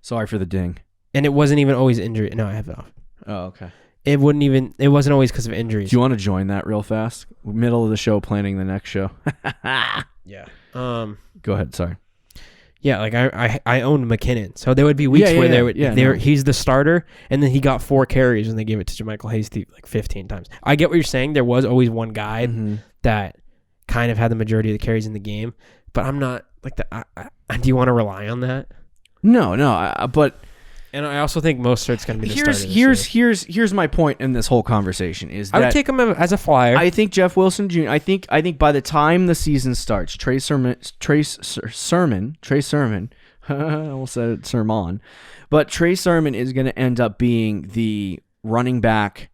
Sorry for the ding. And it wasn't even always injury. No, I have it off. Oh, okay. It wasn't always because of injuries. Do you want to join that real fast? Middle of the show, planning the next show. Yeah. Go ahead. Sorry. Yeah, like I owned McKinnon, so there would be weeks where he's the starter, and then he got 4 carries and they gave it to Jermichael Hasty like 15 times. I get what you're saying. There was always one guy that kind of had the majority of the carries in the game, but I'm not like that. Do you want to rely on that? No, but. And I also think Mostert's going to be the starter. Here's my point in this whole conversation is that I would take him as a flyer. I think Jeff Wilson Jr. I think by the time the season starts, Trey Sermon, I almost said it, Sermon, but Trey Sermon is going to end up being the running back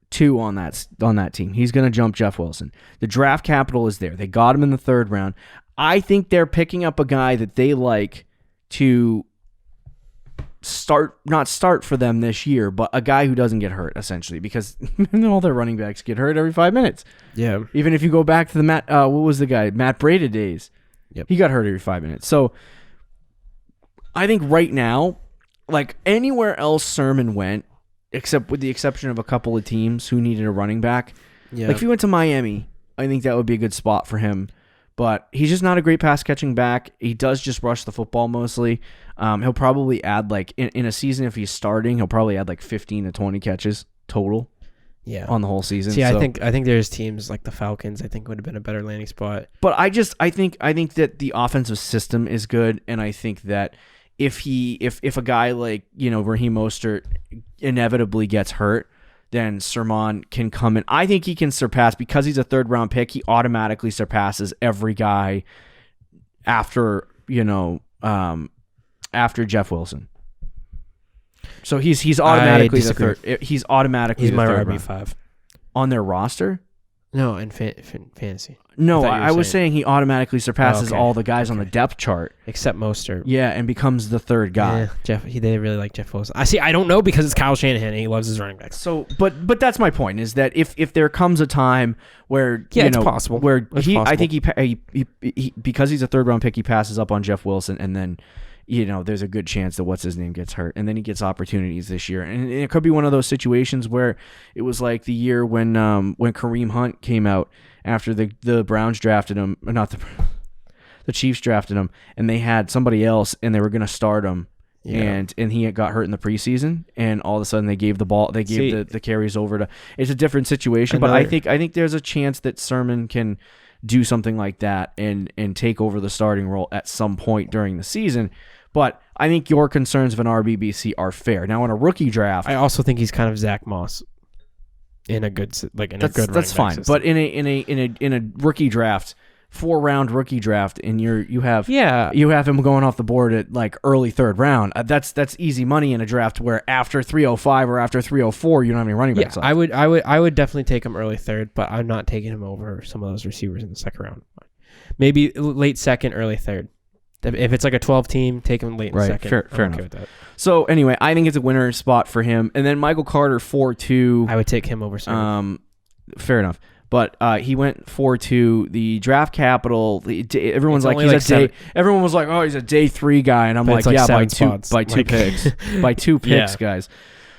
2 on that team. He's going to jump Jeff Wilson. The draft capital is there. They got him in the 3rd round. I think they're picking up a guy that they like to not start for them this year, but a guy who doesn't get hurt, essentially, because all their running backs get hurt every 5 minutes. Yeah. Even if you go back to the Matt Breida days, yep. He got hurt every 5 minutes. So I think right now, like anywhere else Sermon went, except with the exception of a couple of teams who needed a running back, like if he went to Miami, I think that would be a good spot for him. But he's just not a great pass-catching back. He does just rush the football mostly. He'll probably add, like, in a season, if he's starting, he'll probably add, like, 15 to 20 catches total on the whole season. See, I think there's teams like the Falcons, I think, would have been a better landing spot. But I think that the offensive system is good, and I think that if a guy like, Raheem Mostert inevitably gets hurt, then Sermon can come in. I think he can surpass, because he's a 3rd-round pick, he automatically surpasses every guy after Jeff Wilson. So he's automatically the 3rd. He's automatically he's the my 3rd RB5 on their roster. No, in fantasy. No, I was saying he automatically surpasses all the guys on the depth chart. Except Mostert. Yeah, and becomes the 3rd guy. Yeah, they really like Jeff Wilson. I don't know, because it's Kyle Shanahan and he loves his running backs. So, but that's my point, is that if there comes a time where it's possible. Where I think he because he's a 3rd-round pick, he passes up on Jeff Wilson, and then there's a good chance that what's-his-name gets hurt, and then he gets opportunities this year. And it could be one of those situations where it was like the year when Kareem Hunt came out after the Browns drafted him, or not the Chiefs drafted him, and they had somebody else, and they were going to start him, and he had got hurt in the preseason, and all of a sudden they gave the carries over to. It's a different situation, but I think there's a chance that Sermon can do something like that and take over the starting role at some point during the season. But I think your concerns of an RBBC are fair. Now in a rookie draft, I also think he's kind of Zach Moss in a good that's fine. System. But in a rookie draft. 4-round rookie draft, and you have him going off the board at like early third round. That's easy money in a draft where after 305 or after 304 you don't have any running backs. I would definitely take him early third, but I'm not taking him over some of those receivers in the second round. Maybe late second, early third. If it's like a 12 team, take him late in second. Fair enough. With that. So anyway, I think it's a winner spot for him. And then Michael Carter 4-2. I would take him over Sermon. Fair enough. But he went 4-2. The draft capital. Everyone's like he's a day. Everyone was like, oh, he's a day 3 guy, and I'm like, yeah, by two picks, by 2 picks, guys.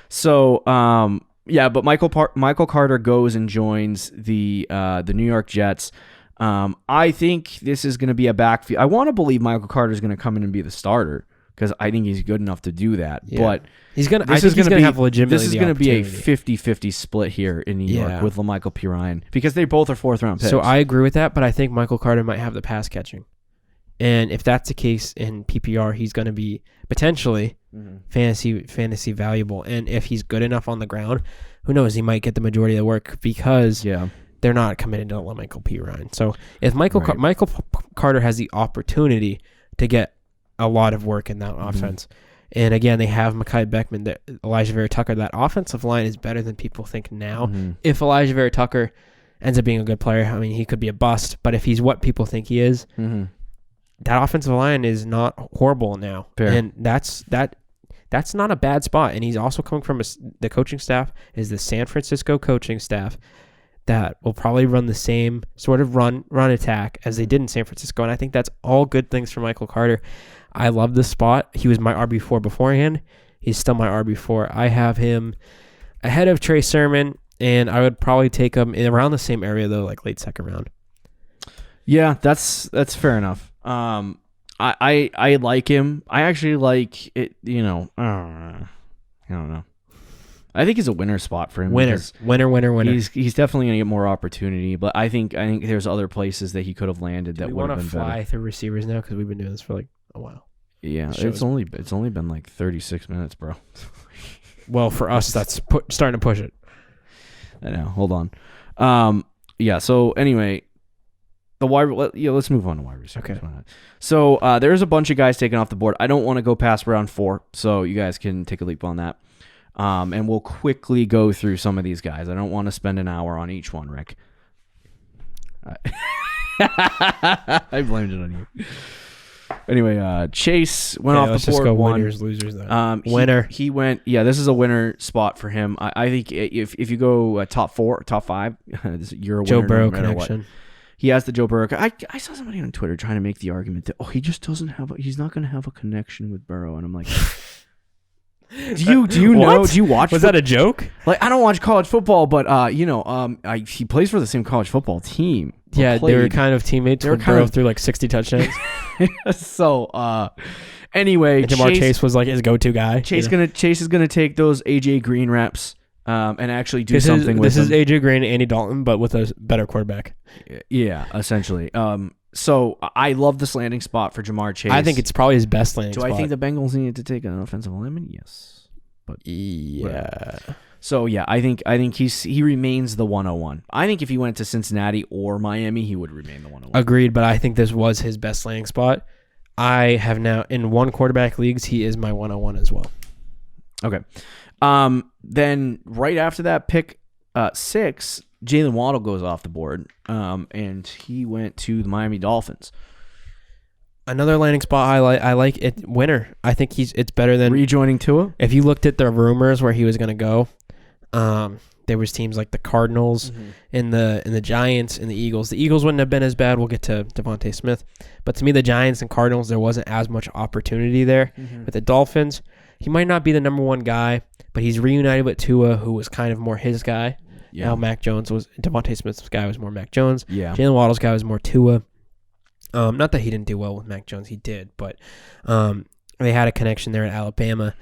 So but Michael Carter goes and joins the New York Jets. I think this is going to be a backfield. I want to believe Michael Carter is going to come in and be the starter because I think he's good enough to do that. Yeah. But he's going to have legitimately. This is going to be a 50-50 split here in New York with LaMichael Pirine because they both are 4th-round picks. So I agree with that, but I think Michael Carter might have the pass catching, and if that's the case in PPR, he's going to be potentially fantasy valuable. And if he's good enough on the ground, who knows? He might get the majority of the work because they're not committed to LaMichael Pirine. So if Michael Carter has the opportunity to get a lot of work in that offense. And again, they have Mekhi Becton, Elijah Vera Tucker. That offensive line is better than people think now. If Elijah Vera Tucker ends up being a good player, I mean, he could be a bust. But if he's what people think he is, that offensive line is not horrible now. Fair. And that's not a bad spot. And he's also coming from the coaching staff is the San Francisco coaching staff that will probably run the same sort of run attack as they did in San Francisco. And I think that's all good things for Michael Carter. I love this spot. He was my RB4 beforehand. He's still my RB4. I have him ahead of Trey Sermon, and I would probably take him in around the same area, though, like late second round. Yeah, that's fair enough. I like him. I actually like it, I don't know. I think he's a winner spot for him. Winner. He's definitely going to get more opportunity, but I think there's other places that he could have landed that would have been better. We want to fly through receivers now because we've been doing this for like a while. Yeah, it's only been like 36 minutes, bro. Well, for us, that's starting to push it. I know. Hold on. So anyway, let's move on to wide receivers. Okay. So there's a bunch of guys taken off the board. I don't want to go past round 4, so you guys can take a leap on that. And we'll quickly go through some of these guys. I don't want to spend an hour on each one, Rick. I blamed it on you. Anyway, Chase went off the board. Let's just go winners, losers, though. Winner. He went. Yeah, this is a winner spot for him. I think if you go top 4, top 5, you're a winner. Joe Burrow connection. What. He has the Joe Burrow. I saw somebody on Twitter trying to make the argument that he just doesn't have. He's not going to have a connection with Burrow, and I'm like. Do you know? Do you watch? Was that a joke? Like I don't watch college football, but he plays for the same college football team. Yeah, they were kind of teammates. They Burrow threw like 60 touchdowns. So anyway, and Jamar Chase was like his go-to guy. Chase is gonna take those AJ Green reps and actually do something with them. This is AJ Green and Andy Dalton, but with a better quarterback. Yeah, essentially. So I love this landing spot for Jamar Chase. I think it's probably his best landing spot. Do I think the Bengals needed to take an offensive lineman? Yes. But So yeah, I think he remains the 101. I think if he went to Cincinnati or Miami, he would remain the 101. Agreed, but I think this was his best landing spot. I have now in 1 quarterback leagues, he is my 101 as well. Okay. Then right after that, pick 6, Jalen Waddle goes off the board, and he went to the Miami Dolphins. Another landing spot I like it. Winner. I think it's better than rejoining Tua. If you looked at the rumors where he was going to go, there was teams like the Cardinals and the Giants and the Eagles. The Eagles wouldn't have been as bad. We'll get to Devonta Smith, but to me, the Giants and Cardinals, there wasn't as much opportunity there. With the Dolphins, he might not be the number 1 guy, but he's reunited with Tua, who was kind of more his guy. Yeah. Now Devonta Smith's guy was more Mac Jones. Yeah. Jalen Waddle's guy was more Tua. Not that he didn't do well with Mac Jones, he did, but They had a connection there at Alabama.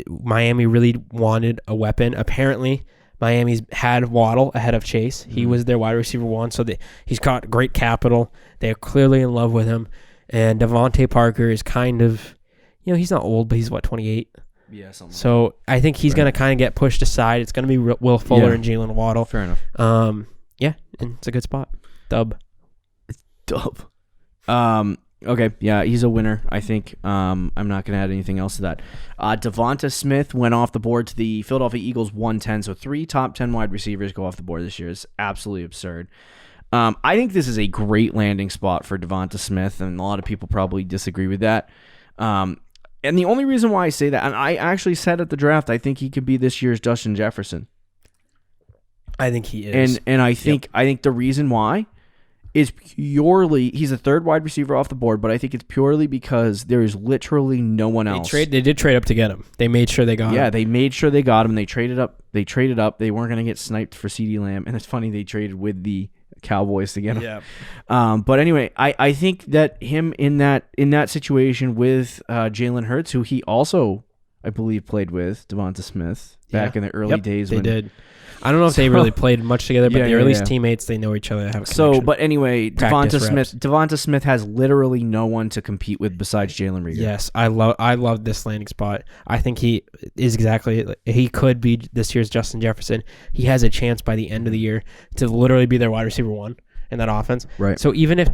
Miami really wanted a weapon. Apparently, Miami's had Waddle ahead of Chase. He was their wide receiver 1, so he's got great capital. They're clearly in love with him. And Devontae Parker is kind of, he's not old, but he's 28? Yeah, something. So I think he's going to kind of get pushed aside. It's going to be Will Fuller and Jalen Waddle. Fair enough. Yeah, and it's a good spot. Dub. Okay, yeah, he's a winner, I think. I'm not going to add anything else to that. Devonta Smith went off the board to the Philadelphia Eagles 110, so 3 top 10 wide receivers go off the board this year. It's absolutely absurd. I think this is a great landing spot for Devonta Smith, and a lot of people probably disagree with that. And the only reason why I say that, and I actually said at the draft, I think he could be this year's Justin Jefferson. I think he is. And I think the reason why is purely, he's a third wide receiver off the board, but I think it's purely because there is literally no one else. They did trade up to get him. They made sure they got him. Yeah, they made sure they got him. They traded up. They weren't going to get sniped for CeeDee Lamb, and it's funny they traded with the Cowboys to get him. Yeah. But anyway, I think that him in that situation with Jalen Hurts, who he also, I believe, played with Devonta Smith back in the early days. They did. I don't know if they really played much together, but they're at least teammates. They know each other. They have a connection. So, but anyway, Devonta Smith has literally no one to compete with besides Jalen Reagor. Yes, I love this landing spot. I think he could be this year's Justin Jefferson. He has a chance by the end of the year to literally be their wide receiver 1 in that offense. Right. So even if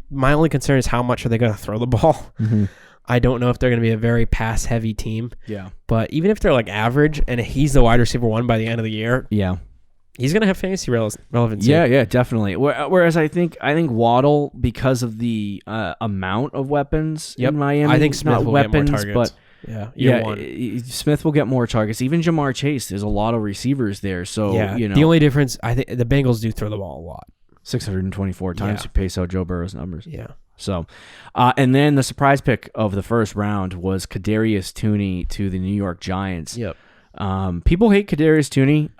my only concern is how much are they going to throw the ball. Mm-hmm. I don't know if they're going to be a very pass-heavy team. Yeah. But even if they're like average and he's the wide receiver 1 by the end of the year, he's going to have fantasy relevancy. Yeah, definitely. Whereas I think Waddle, because of the amount of weapons in Miami, I think Smith not will weapons, get more targets. but Smith will get more targets. Even Jamar Chase, there's a lot of receivers there. So the only difference, I think the Bengals do throw the ball a lot. 624 times to pace out Joe Burrow's numbers. Yeah. So, and then the surprise pick of the first round was Kedarius Tooney to the New York Giants. Yep. People hate Kedarius Tooney,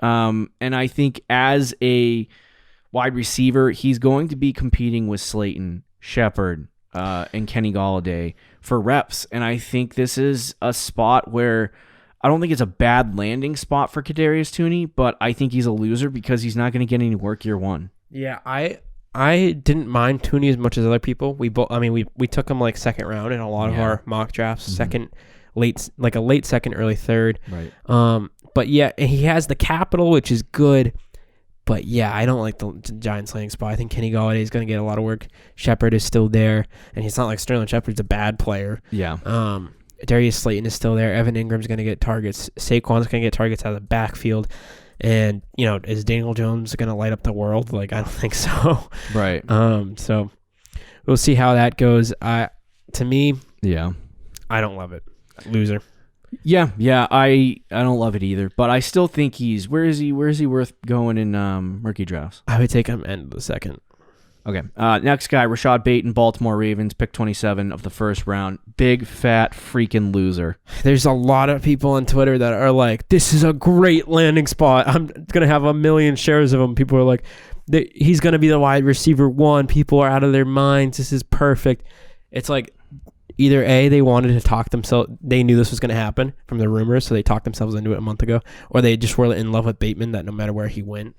and I think as a wide receiver, he's going to be competing with Slayton, Shepard, and Kenny Golladay for reps. And I think this is a spot where I don't think it's a bad landing spot for Kedarius Tooney, but I think he's a loser because he's not going to get any work year 1. Yeah, I didn't mind Tooney as much as other people. We took him like second round in a lot of our mock drafts, a late second, early third. Right. But yeah, he has the capital, which is good. But yeah, I don't like the Giants landing spot. I think Kenny Golladay is going to get a lot of work. Shepard is still there, and he's not like Sterling Shepard's a bad player. Yeah. Darius Slayton is still there. Evan Ingram's going to get targets. Saquon's going to get targets out of the backfield. And, is Daniel Jones going to light up the world? Like, I don't think so. Right. So we'll see how that goes. To me, I don't love it. Loser. Yeah, I don't love it either, but I still think where is he worth going in rookie drafts? I would take him end of the second. Okay. Next guy, Rashad Bateman, Baltimore Ravens, pick 27 of the first round. Big, fat, freaking loser. There's a lot of people on Twitter that are like, this is a great landing spot. I'm going to have 1 million shares of him. People are like, he's going to be the wide receiver 1. People are out of their minds. This is perfect. It's like either A, they wanted to talk themselves, they knew this was going to happen from the rumors, so they talked themselves into it a month ago, or they just were in love with Bateman that no matter where he went,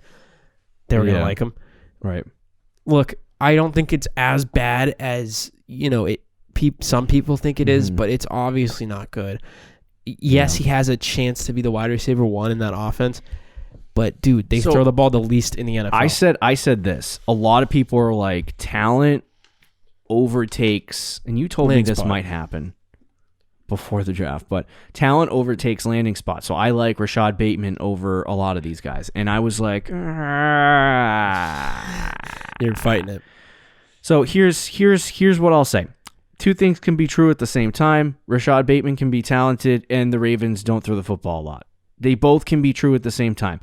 they were going to like him. Right. Look, I don't think it's as bad as, some people think it is, but it's obviously not good. Yes, he has a chance to be the wide receiver 1 in that offense, but dude, they throw the ball the least in the NFL. I said this. A lot of people are like, talent overtakes, and you told me this might happen before the draft, but talent overtakes landing spot. So I like Rashad Bateman over a lot of these guys. And I was like, you're fighting it. So here's what I'll say. 2 things can be true at the same time. Rashad Bateman can be talented, and the Ravens don't throw the football a lot. They both can be true at the same time.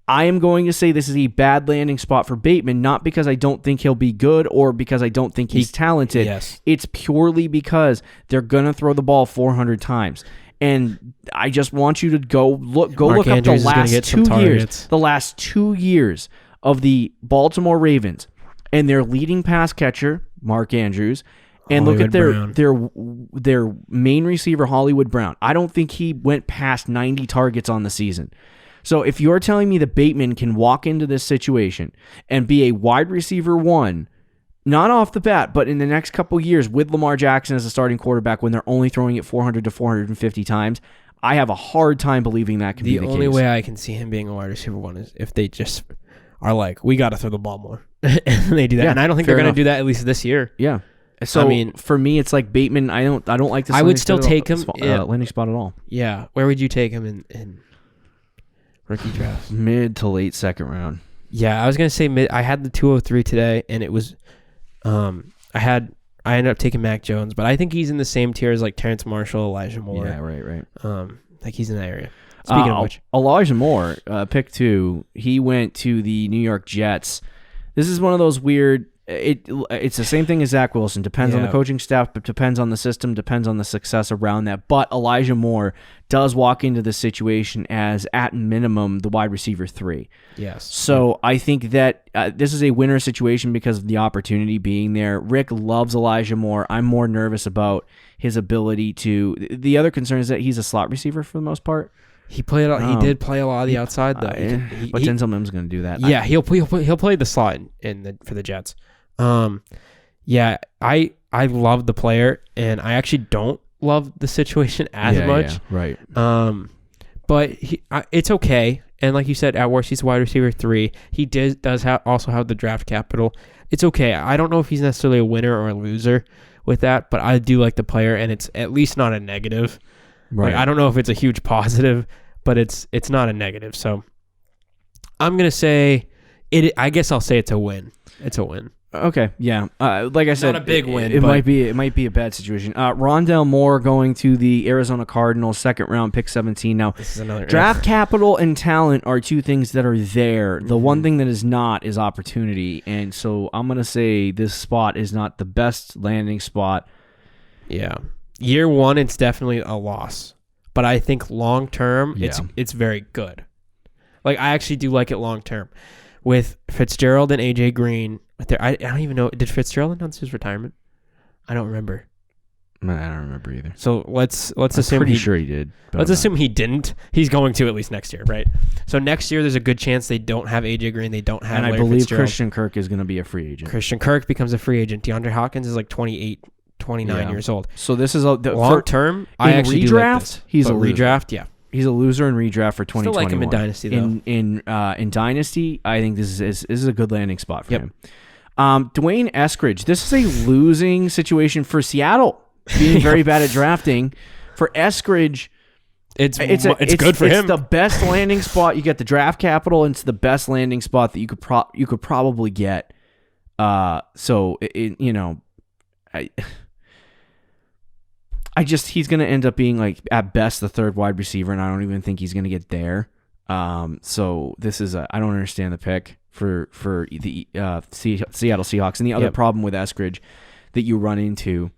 I am going to say this is a bad landing spot for Bateman, not because I don't think he'll be good or because I don't think he's talented. Yes. It's purely because they're going to throw the ball 400 times. And I just want you to go look up the last 2 years. The last 2 years of the Baltimore Ravens, and their leading pass catcher, Mark Andrews, And look at Brown. their main receiver, Hollywood Brown. I don't think he went past 90 targets on the season. So if you're telling me that Bateman can walk into this situation and be a wide receiver 1, not off the bat, but in the next couple years with Lamar Jackson as a starting quarterback when they're only throwing it 400 to 450 times, I have a hard time believing that can be the case. The only way I can see him being a wide receiver 1 is if they just are like, we got to throw the ball more. And they do that. Yeah, and I don't think they're going to do that at least this year. Yeah. So I mean, for me, it's like Bateman. I don't like this. I would still take him landing spot at all. Yeah. Where would you take him in rookie drafts? Mid to late second round. Yeah, I was gonna say mid. I had the 203 today, and it was, I ended up taking Mac Jones, but I think he's in the same tier as like Terrence Marshall, Elijah Moore. Yeah, right. Like he's in that area. Speaking of which, Elijah Moore, pick 2. He went to the New York Jets. This is one of those weird. It's the same thing as Zack Wilson. Depends on the coaching staff, but depends on the system, depends on the success around that. But Elijah Moore does walk into this situation as, at minimum, the wide receiver 3. Yes. So I think that this is a winner situation because of the opportunity being there. Rick loves Elijah Moore. I'm more nervous about his ability to. The other concern is that he's a slot receiver for the most part. He did play a lot of the outside though. But Denzel Mims is going to do that. Yeah, he'll play the slot for the Jets. Yeah, I love the player, and I actually don't love the situation as much. Yeah, right. But it's okay. And like you said, at worst, he's a wide receiver 3. He does also have the draft capital. It's okay. I don't know if he's necessarily a winner or a loser with that, but I do like the player, and it's at least not a negative. Right. Like, I don't know if it's a huge positive, but it's not a negative. So I'm gonna say it. I guess I'll say it's a win. It's a win. Okay, yeah. Like I said, not a big win. It might be a bad situation. Rondelle Moore going to the Arizona Cardinals, 2nd round, pick 17. Now, this is another draft capital and talent are 2 things that are there. The one thing that is not is opportunity, and so I'm gonna say this spot is not the best landing spot. Yeah, year 1, it's definitely a loss, but I think long term, it's very good. Like I actually do like it long term. With Fitzgerald and AJ Green, I don't even know. Did Fitzgerald announce his retirement? I don't remember. I don't remember either. So let's assume pretty sure he did. Let's assume he didn't. He's going to at least next year, right? So next year there's a good chance they don't have AJ Green. They don't have. And Larry I believe Fitzgerald. Christian Kirk is going to be a free agent. Christian Kirk becomes a free agent. DeAndre Hopkins is like 28, 29 years old. So this is long term. I actually redraft. Do like this. He's a redraft. Yeah. He's a loser in redraft for 2021. Still like him in Dynasty, though. In Dynasty, I think this is a good landing spot for him. Dwayne Eskridge. This is a losing situation for Seattle, being very bad at drafting. For Eskridge, it's good for him. It's the best landing spot. You get the draft capital, and it's the best landing spot that you could probably get. He's going to end up being like at best the 3rd wide receiver, and I don't even think he's going to get there. So this is I don't understand the pick for the Seattle Seahawks. And the other problem with Eskridge that you run into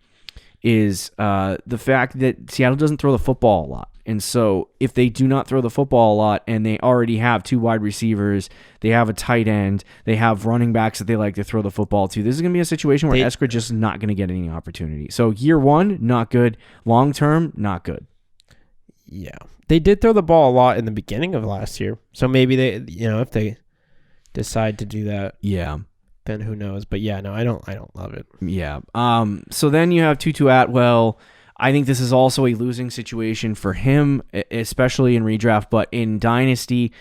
is the fact that Seattle doesn't throw the football a lot. And so if they do not throw the football a lot and they already have 2 wide receivers, they have a tight end, they have running backs that they like to throw the football to, this is going to be a situation where Eskridge is not going to get any opportunity. So year 1, not good. Long term, not good. Yeah. They did throw the ball a lot in the beginning of last year. So maybe they, if they decide to do that. Yeah. Then who knows? But yeah, no, I don't love it. Yeah. So then you have Tutu Atwell. I think this is also a losing situation for him, especially in redraft, but in Dynasty,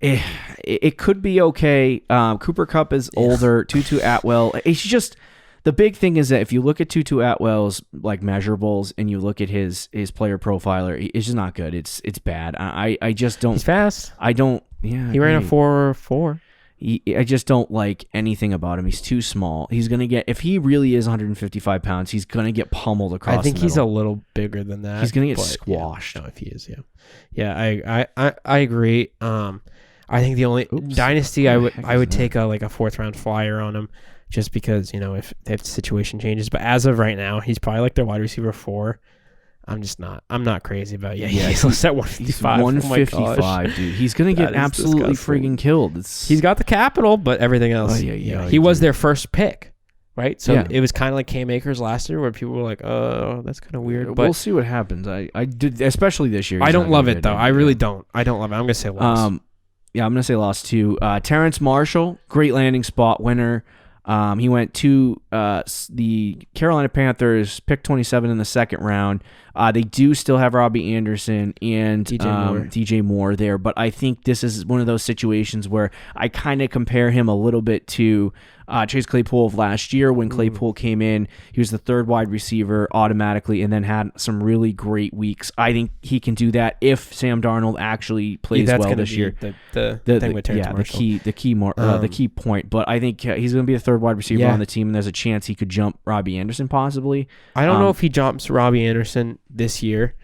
it could be okay. Cooper Kupp is older. Tutu Atwell, it's just the big thing is that if you look at Tutu Atwell's like measurables and you look at his player profiler, it's just not good. It's bad. I just don't. He's fast. I don't. Yeah, he ran a 4.4. I just don't like anything about him. He's too small. He's going to get, if he really is 155 pounds, he's going to get pummeled across the I think middle. He's a little bigger than that. He's going to get squashed. Yeah, no, if he is, yeah. Yeah, I agree. I think the only Dynasty, I would take a 4th round flyer on him just because, if the situation changes. But as of right now, he's probably like their wide receiver 4. I'm not crazy about it. Yeah, he's at 155. He's 155, dude. He's going to get absolutely freaking killed. He's got the capital, but everything else. Yeah. He was their first pick. right? So it was kind of like Cam Akers last year, where people were like, "Oh, that's kind of weird." But we'll see what happens. I did, especially this year. I don't love it though. I really don't. I don't love it. I'm gonna say loss. Yeah, I'm gonna say loss too. Terrence Marshall, great landing spot winner. He went to the Carolina Panthers, pick 27 in the second round. They do still have Robbie Anderson and DJ Moore there, but I think this is one of those situations where I kind of compare him a little bit to Chase Claypool of last year. When Claypool came in, he was the third wide receiver automatically and then had some really great weeks. I think he can do that if Sam Darnold actually plays well this year. The thing with Terrence Marshall. The key point. But I think he's going to be the third wide receiver on the team, and there's a chance he could jump Robbie Anderson possibly. I don't know if he jumps Robbie Anderson this year,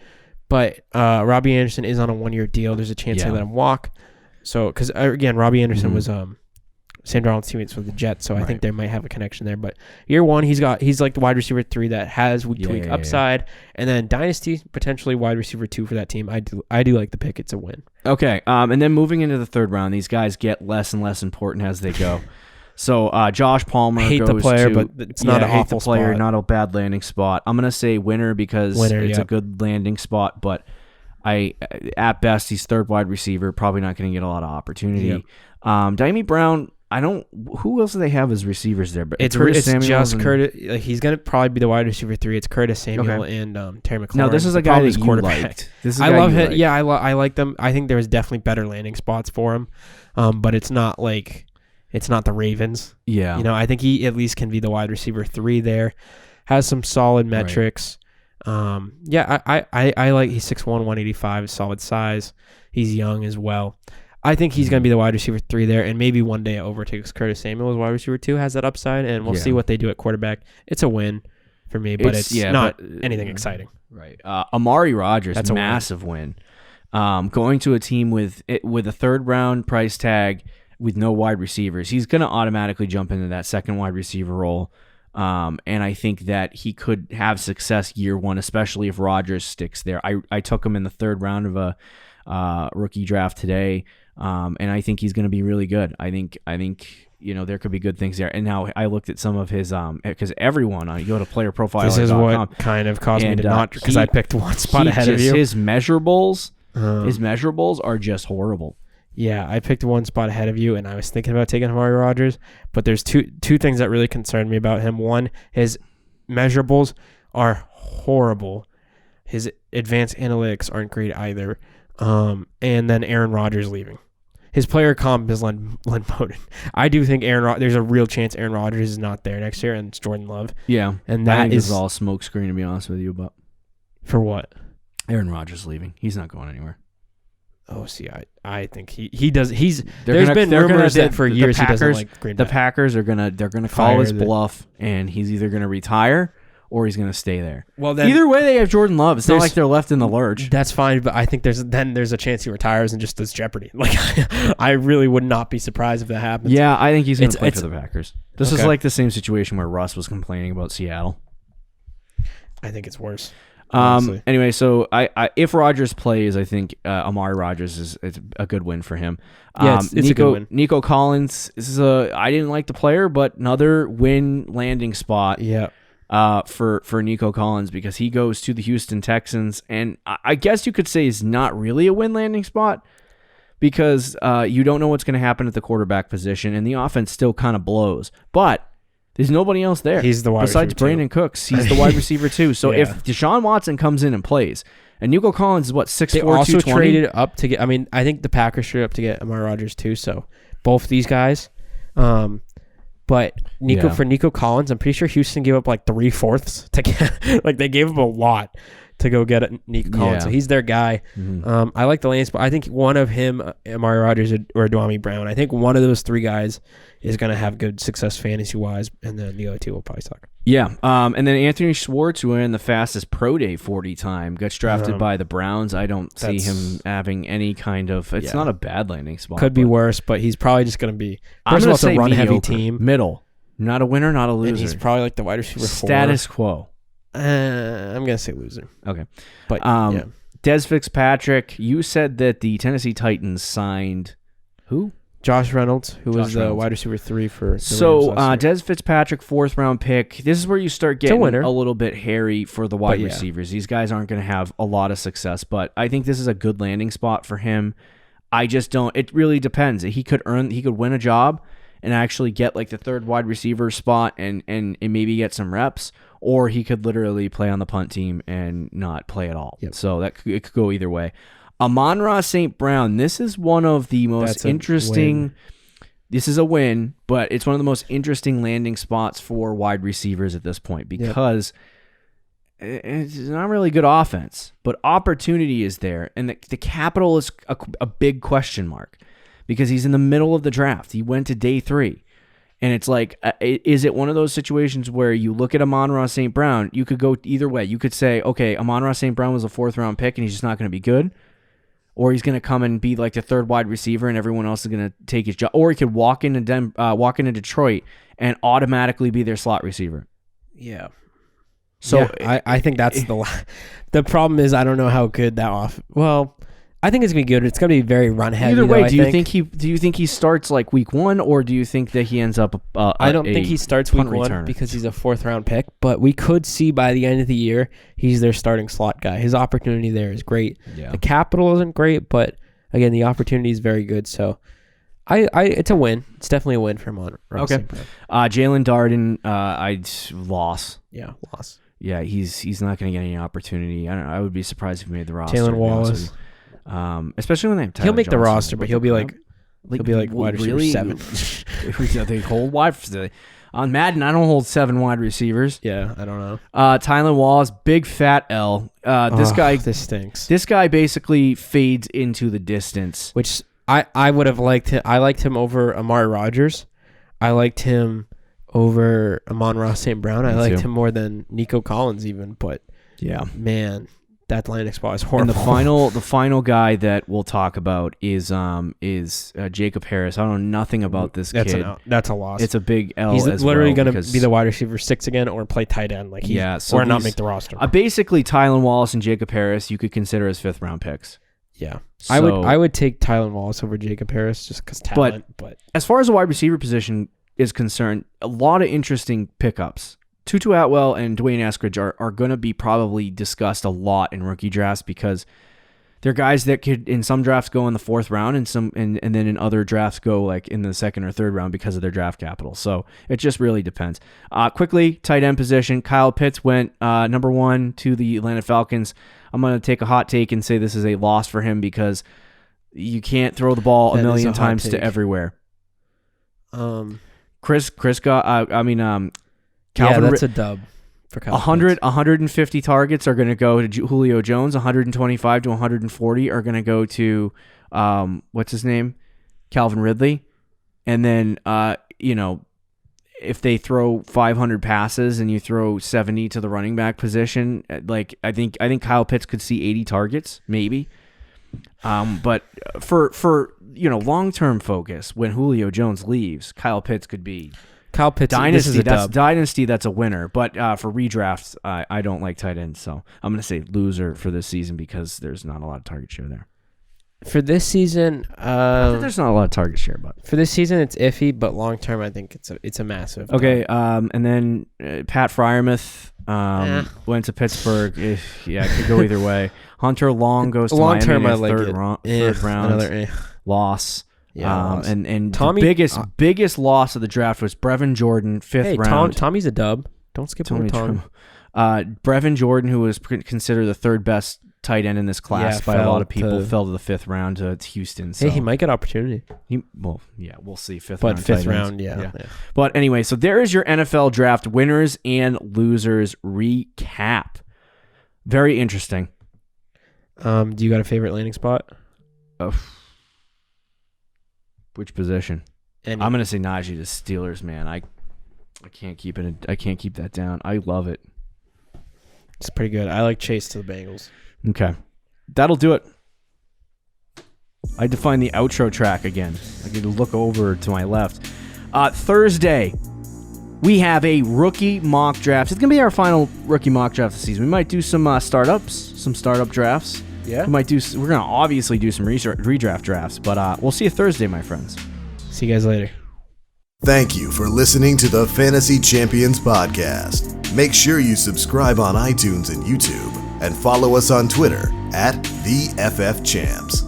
but Robbie Anderson is on a 1-year deal. There's a chance they let him walk. So, because again, Robbie Anderson was Sam Darnold's teammates with the Jets, so I think they might have a connection there. But year one, he's like the wide receiver 3 that has week to week upside, and then dynasty potentially wide receiver 2 for that team. I do like the pick. It's a win. Okay, and then moving into the third round, these guys get less and less important as they go. So Josh Palmer hate goes the player, to, but it's not an awful player, spot. Not a bad landing spot. I'm gonna say winner because it's a good landing spot, but at best he's third wide receiver, probably not going to get a lot of opportunity. Diami Brown. Who else do they have as receivers there? But it's just Curtis. He's gonna probably be the wide receiver 3. It's Curtis Samuel and Terry McLaurin. No, this is a guy that you liked. I love him. Yeah, I like them. I think there's definitely better landing spots for him, but it's not the Ravens. Yeah, I think he at least can be the wide receiver 3 there. Has some solid metrics. I like. He's 6'1", 185, solid size. He's young as well. I think he's going to be the wide receiver 3 there, and maybe one day overtakes Curtis Samuel as wide receiver 2, has that upside, and we'll see what they do at quarterback. It's a win for me, but it's not anything exciting. Right. Amari Rodgers, that's a massive win. Going to a team with a third round price tag with no wide receivers, he's going to automatically jump into that second wide receiver role. And I think that he could have success year one, especially if Rodgers sticks there. I took him in the third round of a rookie draft today. And I think he's going to be really good. I think there could be good things there. And now I looked at some of his because everyone you go to player profile. This is what kind of caused me to not, because I picked one spot ahead of you. His measurables are just horrible. Yeah, I picked one spot ahead of you, and I was thinking about taking Amari Rodgers, but there's two things that really concerned me about him. One, his measurables are horrible. His advanced analytics aren't great either. And then Aaron Rodgers leaving. His player comp is Len Bowden. I do think there's a real chance Aaron Rodgers is not there next year, and it's Jordan Love. Yeah, and that is all smoke screen, to be honest with you. But for what? Aaron Rodgers leaving. He's not going anywhere. Oh, see, I think he does. There's been rumors that for years he doesn't like Green Bay. The Packers they're gonna call his bluff, and he's either gonna retire or he's going to stay there. Well, then, either way, they have Jordan Love. It's not like they're left in the lurch. That's fine, but I think there's a chance he retires and just does Jeopardy. Like, I really would not be surprised if that happens. Yeah, I think he's going to play for the Packers. This is like the same situation where Russ was complaining about Seattle. I think it's worse. Anyway, so if Rodgers plays, I think Amari Rodgers it's a good win for him. Yeah, it's a good win. Nico Collins. I didn't like the player, but another win landing spot. Yeah. For Nico Collins, because he goes to the Houston Texans, and I guess you could say he's not really a win landing spot because you don't know what's going to happen at the quarterback position, and the offense still kind of blows. But there's nobody else there. He's the wide besides receiver Brandon Cooks. He's the wide receiver too. So if Deshaun Watson comes in and plays, and Nico Collins is 6'4", they also traded up to get. I mean, I think the Packers traded up to get Amari Rodgers too. So both these guys. But for Nico Collins, I'm pretty sure Houston gave up like 3/4 to get. Like they gave him a lot to go get Nico Collins. So he's their guy. Mm-hmm. I like the lane spot. I think one of him, Amari Rodgers, or Dwayne Brown. I think one of those three guys is going to have good success fantasy wise, and then the other two will probably suck. Yeah. And then Anthony Schwartz, who ran the fastest pro day 40 time, gets drafted by the Browns. I don't see him having any kind of. It's not a bad landing spot. Could be worse, but he's probably just going to be. First of all, it's a run heavy team. Middle. Not a winner, not a loser. And he's probably like the wide receiver 4. Status quo. I'm going to say loser. Okay. But Dez Fitzpatrick, you said that the Tennessee Titans signed who? Josh Reynolds, who was the wide receiver 3 for the So, Dez Fitzpatrick, 4th-round pick. This is where you start getting a little bit hairy for the wide receivers. These guys aren't going to have a lot of success, but I think this is a good landing spot for him. I just don't. It really depends. He could win a job and actually get like the 3rd wide receiver spot and maybe get some reps, or he could literally play on the punt team and not play at all. Yep. So it could go either way. Amon-Ra St. Brown, this is one of the most interesting. This is a win, but it's one of the most interesting landing spots for wide receivers at this point because it's not really good offense, but opportunity is there, and the capital is a big question mark because he's in the middle of the draft. He went to day 3. And it's like, is it one of those situations where you look at Amon-Ra St. Brown, you could go either way. You could say, okay, Amon-Ra St. Brown was a 4th-round pick and he's just not going to be good. Or he's going to come and be like the 3rd wide receiver and everyone else is going to take his job. Or he could walk into Detroit and automatically be their slot receiver. Yeah. So I think that's the problem is I don't know how good that Well, I think it's going to be good. It's going to be very run heavy. Either way, do you think he starts like week 1, or do you think that he ends up? I don't think he starts week 1 because he's a 4th-round pick. But we could see by the end of the year he's their starting slot guy. His opportunity there is great. Yeah. The capital isn't great, but again, the opportunity is very good. So, it's a win. It's definitely a win for him. Okay. Jalen Darden, loss. Yeah, loss. Yeah, he's not going to get any opportunity. I would be surprised if he made the roster. Taylor Wallace. Especially when they have Tyler he'll make Johnson, the roster, but he'll be like wide receiver 7. They hold wide. On Madden, I don't hold 7 wide receivers. Yeah, I don't know. Thailand Walls, big fat L. This stinks. This guy basically fades into the distance. Which I would have liked him. I liked him over Amari Rodgers. I liked him over Amon-Ra St. Brown. I liked him more than Nico Collins even. But yeah, man. That landing spot is horrible. And the final guy that we'll talk about is Jacob Harris. I don't know nothing about this kid. That's a loss. It's a big L. He's literally going to be the wide receiver 6 again, or play tight end, or not make the roster. Basically, Tylan Wallace and Jacob Harris you could consider as 5th-round picks. Yeah, so, I would take Tylan Wallace over Jacob Harris just because talent. But as far as the wide receiver position is concerned, a lot of interesting pickups. Tutu Atwell and Dwayne Eskridge are going to be probably discussed a lot in rookie drafts because they're guys that could in some drafts go in the 4th round and then in other drafts go like in the 2nd or 3rd round because of their draft capital. So it just really depends. Quickly, tight end position. Kyle Pitts went number 1 to the Atlanta Falcons. I'm going to take a hot take and say this is a loss for him because you can't throw the ball a million times to everywhere. Calvin, that's a dub for Kyle 150 targets are going to go to Julio Jones. 125 to 140 are going to go to what's his name, Calvin Ridley, and then if they throw 500 passes and you throw 70 to the running back position, like I think Kyle Pitts could see 80 targets maybe. But for long-term focus, when Julio Jones leaves, Kyle Pitts could be. Kyle Pitts, Dynasty, that's a winner. But for redrafts, I don't like tight ends, so I'm going to say loser for this season because there's not a lot of target share there. For this season, there's not a lot of target share, but for this season it's iffy. But long term, I think it's a massive. Okay, and then Pat Freiermuth went to Pittsburgh. It could go either way. Hunter Long goes to long Miami. Term, I like third round. Another loss. Yeah, and Tommy, the biggest loss of the draft was Brevin Jordan, 5th round. Tommy's a dub. Don't skip over Tom. Brevin Jordan, who was considered the 3rd best tight end in this class by a lot of people, fell to the 5th round to Houston. So. Hey, he might get opportunity. We'll see. 5th round. But 5th round, yeah. But anyway, so there is your NFL draft winners and losers recap. Very interesting. Do you got a favorite landing spot? Which position? I'm going to say Najee to Steelers, man. I can't keep it. I can't keep that down. I love it. It's pretty good. I like Chase to the Bengals. Okay. That'll do it. I had to find the outro track again. I get to look over to my left. Thursday, we have a rookie mock draft. It's going to be our final rookie mock draft of the season. We might do some startups, some startup drafts. Yeah. We're going to obviously do some redraft drafts, but we'll see you Thursday, my friends. See you guys later. Thank you for listening to the Fantasy Champions Podcast. Make sure you subscribe on iTunes and YouTube and follow us on Twitter @TheFFChamps.